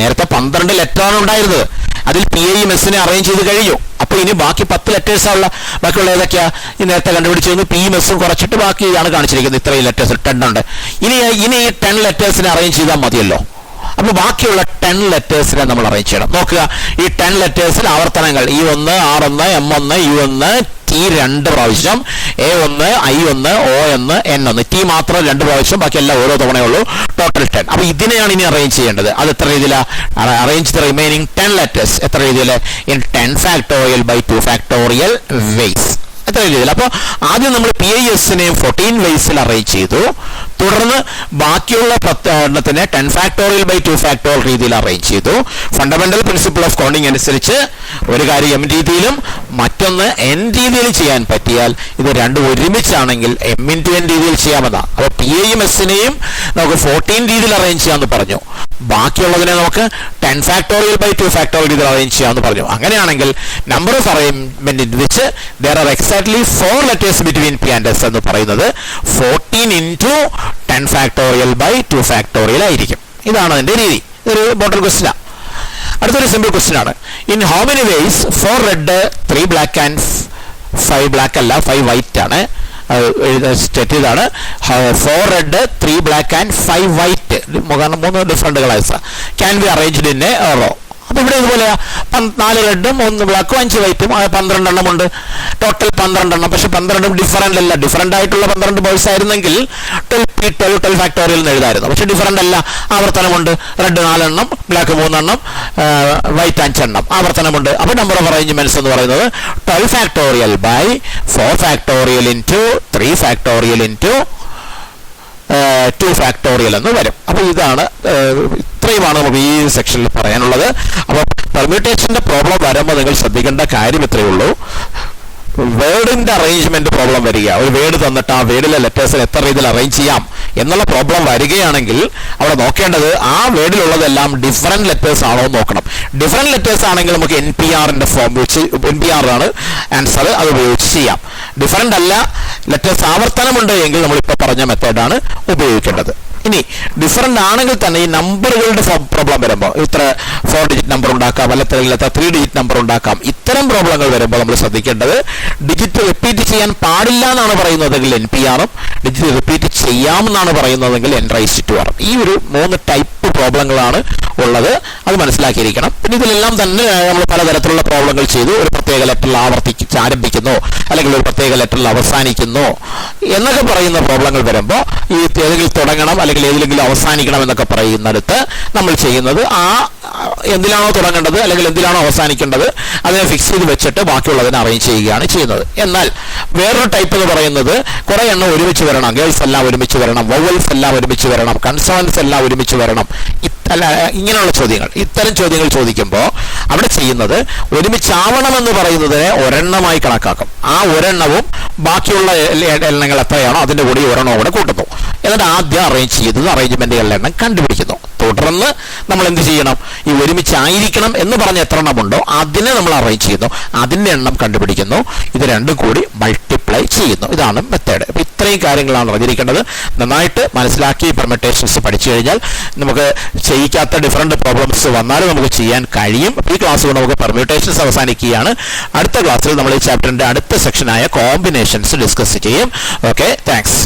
S1: നേരത്തെ 12 ലെറ്ററാണ് ഉണ്ടായിരുന്നത്. അതിൽ Pയെയും എസിനെ അറേഞ്ച് ചെയ്ത് കഴിഞ്ഞു. അപ്പൊ ഇനി ബാക്കി 10 ലെറ്റേഴ്സാണുള്ള. ബാക്കിയുള്ള ഏതൊക്കെയാ? ഈ നേരത്തെ കണ്ടുപിടിച്ചു Pയും എസും കുറച്ചിട്ട് ബാക്കിയാണ് കാണിച്ചിരിക്കുന്നത്. ഇത്രയും ലെറ്റേഴ്സ് 10 ഉണ്ട്. ഇനി ഈ 10 ലെറ്റേഴ്സിനെ അറേഞ്ച് ചെയ്താൽ മതിയല്ലോ. അപ്പൊ ബാക്കിയുള്ള 10 ലെറ്റേഴ്സിനെ നമ്മൾ അറേഞ്ച് ചെയ്യണം. നോക്കുക, ഈ 10 ലെറ്റേഴ്സിൽ ആവർത്തനങ്ങൾ E1, R1, M1, U1, T 2 പ്രാവശ്യം, A1, I1, O1, N1, T മാത്രം 2 പ്രാവശ്യം, ബാക്കി എല്ലാം ഓരോ തവണയുള്ളൂ. ടോട്ടൽ 10. അപ്പൊ ഇതിനെയാണ് ഇനി അറേഞ്ച് ചെയ്യേണ്ടത്. അത് എത്ര രീതിയിലാണ്? അറേഞ്ച് ദ റിമൈനിങ് 10 ലെറ്റേഴ്സ് എത്ര രീതിയിൽ? In 10 factorial by 2 factorial ways. എത്ര രീതിയിൽ? അപ്പോൾ ആദ്യം നമ്മൾ P-എസിനെയും 14 വേസിൽ അറേഞ്ച് ചെയ്തു. തുടർന്ന് ബാക്കിയുള്ള എണ്ണത്തിനെ 10 ഫാക്ടോറിയൽ ബൈ 2 ഫാക്ടോറിയൽ രീതിയിൽ അറേഞ്ച് ചെയ്തു. ഫണ്ടമെന്റൽ പ്രിൻസിപ്പിൾ ഓഫ് കൗണ്ടിങ് അനുസരിച്ച് ഒരു കാര്യം m രീതിയിലും മറ്റൊന്ന് n രീതിയിൽ ചെയ്യാൻ പറ്റിയാൽ ഇത് രണ്ടും ഒരുമിച്ചാണെങ്കിൽ m × n രീതിയിൽ ചെയ്യാമെന്നാണ്. അപ്പോൾ p യെയും s നെയും നമുക്ക് 14 രീതിയിൽ അറേഞ്ച് ചെയ്യാമെന്ന് പറഞ്ഞു. ബാക്കിയുള്ളതിനെ നമുക്ക് 10 ഫാക്ടോറിയൽ ബൈ 2 ഫാക്ടോറിയൽ രീതിയിൽ അറേഞ്ച് ചെയ്യാമെന്ന് പറഞ്ഞു. അങ്ങനെയാണെങ്കിൽ number of arrangement in which there are exactly 4 letters between p and s എന്ന് പറയുന്നത് 14 into 10 ഫാക്ടോറിയൽ ബൈ 2 ഫാക്ടോറിയൽ ആയിരിക്കും. ഇതാണ് അതിന്റെ രീതി. ഇതൊരു മോഡൽ ക്വസ്റ്റ്യൻ ആണ്. അടുത്തൊരു സിമ്പിൾ ക്വസ്റ്റ്യൻ ആണ്. In how many vase 4 red 3 black and 5 black അല്ല 5 വൈറ്റ് ആണ് സ്റ്റേറ്റ് ചെയ്താണ്. 4 റെഡ് 3 ബ്ലാക്ക് ആൻഡ് 5 വൈറ്റ്, കാരണം 3 different colours can be arranged in a row. അപ്പൊ ഇവിടെ ഇതുപോലെ 4 റെഡും 1 ബ്ലാക്കും 5 വൈറ്റും 12 എണ്ണം ഉണ്ട്. ടോട്ടൽ 12 എണ്ണം. പക്ഷെ 12 ഡിഫറന്റ് അല്ല. ഡിഫറന്റ് ആയിട്ടുള്ള 12 ബോയ്സ് ആയിരുന്നെങ്കിൽ 12 ഫാക്ടോറിയൽ എന്ന് എഴുതായിരുന്നു. പക്ഷെ ഡിഫറന്റ് അല്ല, ആവർത്തനമുണ്ട്. റെഡ് 4 എണ്ണം, ബ്ലാക്ക് 3 എണ്ണം, വൈറ്റ് 5 എണ്ണം, ആവർത്തനമുണ്ട്. അപ്പൊ നമ്പർ ഓഫ് അറേഞ്ച്മെന്റ്സ് എന്ന് പറയുന്നത് 12 factorial by 4 factorial into 3 factorial into 2 factorial എന്ന് വരും. അപ്പൊ ഇതാണ് ഇത്രയുമാണ് നമുക്ക് ഈ സെക്ഷനിൽ പറയാനുള്ളത്. അപ്പോൾ പെർമ്യൂട്ടേഷന്റെ പ്രോബ്ലം വരുമ്പോൾ നിങ്ങൾ ശ്രദ്ധിക്കേണ്ട കാര്യം ഇത്രയേ ഉള്ളൂ. വേർഡിന്റെ അറേഞ്ച്മെന്റ് പ്രോബ്ലം വരിക, ഒരു വേർഡ് തന്നിട്ട് ആ വേർഡിലെ ലെറ്റേഴ്സിൽ എത്ര രീതിയിൽ അറേഞ്ച് ചെയ്യാം എന്നുള്ള പ്രോബ്ലം വരികയാണെങ്കിൽ അവിടെ നോക്കേണ്ടത് ആ വേർഡിലുള്ളതെല്ലാം ഡിഫറെന്റ് ലെറ്റേഴ്സ് ആണോ എന്ന് നോക്കണം. ഡിഫറെന്റ് ലെറ്റേഴ്സ് ആണെങ്കിൽ നമുക്ക് NPRന്റെ ഫോം വെച്ച് NPR ആണ് ആൻസർ, അത് ഉപയോഗിച്ച് ചെയ്യാം. ഡിഫറെന്റ് അല്ല, ലെറ്റേഴ്സ് ആവർത്തനമുണ്ട് എങ്കിൽ നമ്മളിപ്പോൾ പറഞ്ഞ മെത്തേഡാണ് ഉപയോഗിക്കേണ്ടത്. ഇനി ഡിഫറെന്റ് ആണെങ്കിൽ തന്നെ ഈ നമ്പറുകളുടെ പ്രോബ്ലം വരുമ്പോൾ ഇത്ര 4 ഡിജിറ്റ് നമ്പർ ഉണ്ടാക്കാം, അല്ലെങ്കിൽ 3 ഡിജിറ്റ് നമ്പർ ഉണ്ടാക്കാം. ഇത്തരം പ്രോബ്ലങ്ങൾ വരുമ്പോൾ നമ്മൾ ശ്രദ്ധിക്കേണ്ടത് ഡിജിറ്റ് റിപ്പീറ്റ് ചെയ്യാൻ പാടില്ല എന്നാണ് പറയുന്നതെങ്കിൽ NPRും, ഡിജിറ്റ് റിപ്പീറ്റ് ചെയ്യാമെന്നാണ് പറയുന്നതെങ്കിൽ n⁻²r. ഈ ഒരു 3 ടൈപ്പ് പ്രോബ്ലങ്ങളാണ് ഉള്ളത്. അത് മനസ്സിലാക്കിയിരിക്കണം. പിന്നെ ഇതിലെല്ലാം തന്നെ നമ്മൾ പലതരത്തിലുള്ള പ്രോബ്ലങ്ങൾ ചെയ്തു. ഒരു പ്രത്യേക ലെറ്ററിൽ ആരംഭിക്കുന്നു, അല്ലെങ്കിൽ ഒരു പ്രത്യേക ലെറ്ററിൽ അവസാനിക്കുന്നു എന്നൊക്കെ പറയുന്ന പ്രോബ്ലങ്ങൾ വരുമ്പോൾ ഈ ഏതെങ്കിലും തുടങ്ങണം അല്ലെങ്കിൽ ഏതിലെങ്കിലും അവസാനിക്കണം എന്നൊക്കെ പറയുന്നിടത്ത് നമ്മൾ ചെയ്യുന്നത് ആ എന്തിലാണോ തുടങ്ങേണ്ടത് അല്ലെങ്കിൽ എന്തിലാണോ അവസാനിക്കേണ്ടത് അതിനെ ഫിക്സ് ചെയ്ത് വെച്ചിട്ട് ബാക്കിയുള്ളതിനെ അറേഞ്ച് ചെയ്യുകയാണ് ചെയ്യുന്നത്. എന്നാൽ വേറൊരു ടൈപ്പ് എന്ന് പറയുന്നത് കുറെ എണ്ണം ഒരുമിച്ച് വരണം. ഗേൾസ് എല്ലാം ഒരുമിച്ച് വരണം, വവൽസ് എല്ലാം ഒരുമിച്ച് വരണം, കൺസോണൻസ് എല്ലാം ഒരുമിച്ച് വരണം, ഇങ്ങനെയുള്ള ചോദ്യങ്ങൾ. ഇത്തരം ചോദ്യങ്ങൾ ചോദിക്കുമ്പോൾ അവിടെ ചെയ്യുന്നത് ഒരുമിച്ചാവണമെന്ന് പറയുന്നതിനെ ഒരെണ്ണമായി കണക്കാക്കും. ആ ഒരെണ്ണവും ബാക്കിയുള്ള എണ്ണങ്ങൾ എത്രയാണോ അതിന്റെ കൂടി ഒരെണ്ണം കൂടെ കൂട്ടുന്നു. എന്നിട്ട് ആദ്യം അറേഞ്ച് ചെയ്തത് അറേഞ്ച്മെന്റുകളുടെ എണ്ണം കണ്ടുപിടിക്കുന്നു. തുടർന്ന് നമ്മൾ എന്ത് ചെയ്യണം? ഈ ഒരുമിച്ചായിരിക്കണം എന്ന് പറഞ്ഞ എത്ര എണ്ണമുണ്ടോ അതിനെ നമ്മൾ അറേഞ്ച് ചെയ്യുന്നു, അതിന്റെ എണ്ണം കണ്ടുപിടിക്കുന്നു, ഇത് രണ്ടും കൂടി മൾട്ടിപ്ലൈ ചെയ്യുന്നു. ഇതാണ് മെത്തേഡ്. അപ്പൊ ഇത്രയും കാര്യങ്ങളാണ് അറിഞ്ഞിരിക്കേണ്ടത്. നന്നായിട്ട് മനസ്സിലാക്കി പെർമ്യൂട്ടേഷൻസ് പഠിച്ചു കഴിഞ്ഞാൽ നമുക്ക് ചെയ്യിക്കാത്ത ഡിഫറെന്റ് പ്രോബ്ലംസ് വന്നാലും നമുക്ക് ചെയ്യാൻ കഴിയും. ഈ ക്ലാസ് കൊണ്ട് നമുക്ക് പെർമ്യൂട്ടേഷൻസ് അവസാനിക്കുകയാണ്. അടുത്ത ക്ലാസ്സിൽ നമ്മൾ ഈ ചാപ്റ്ററിന്റെ അടുത്ത സെക്ഷനായ കോമ്പിനേഷൻസ് ഡിസ്കസ് ചെയ്യും. Okay, thanks.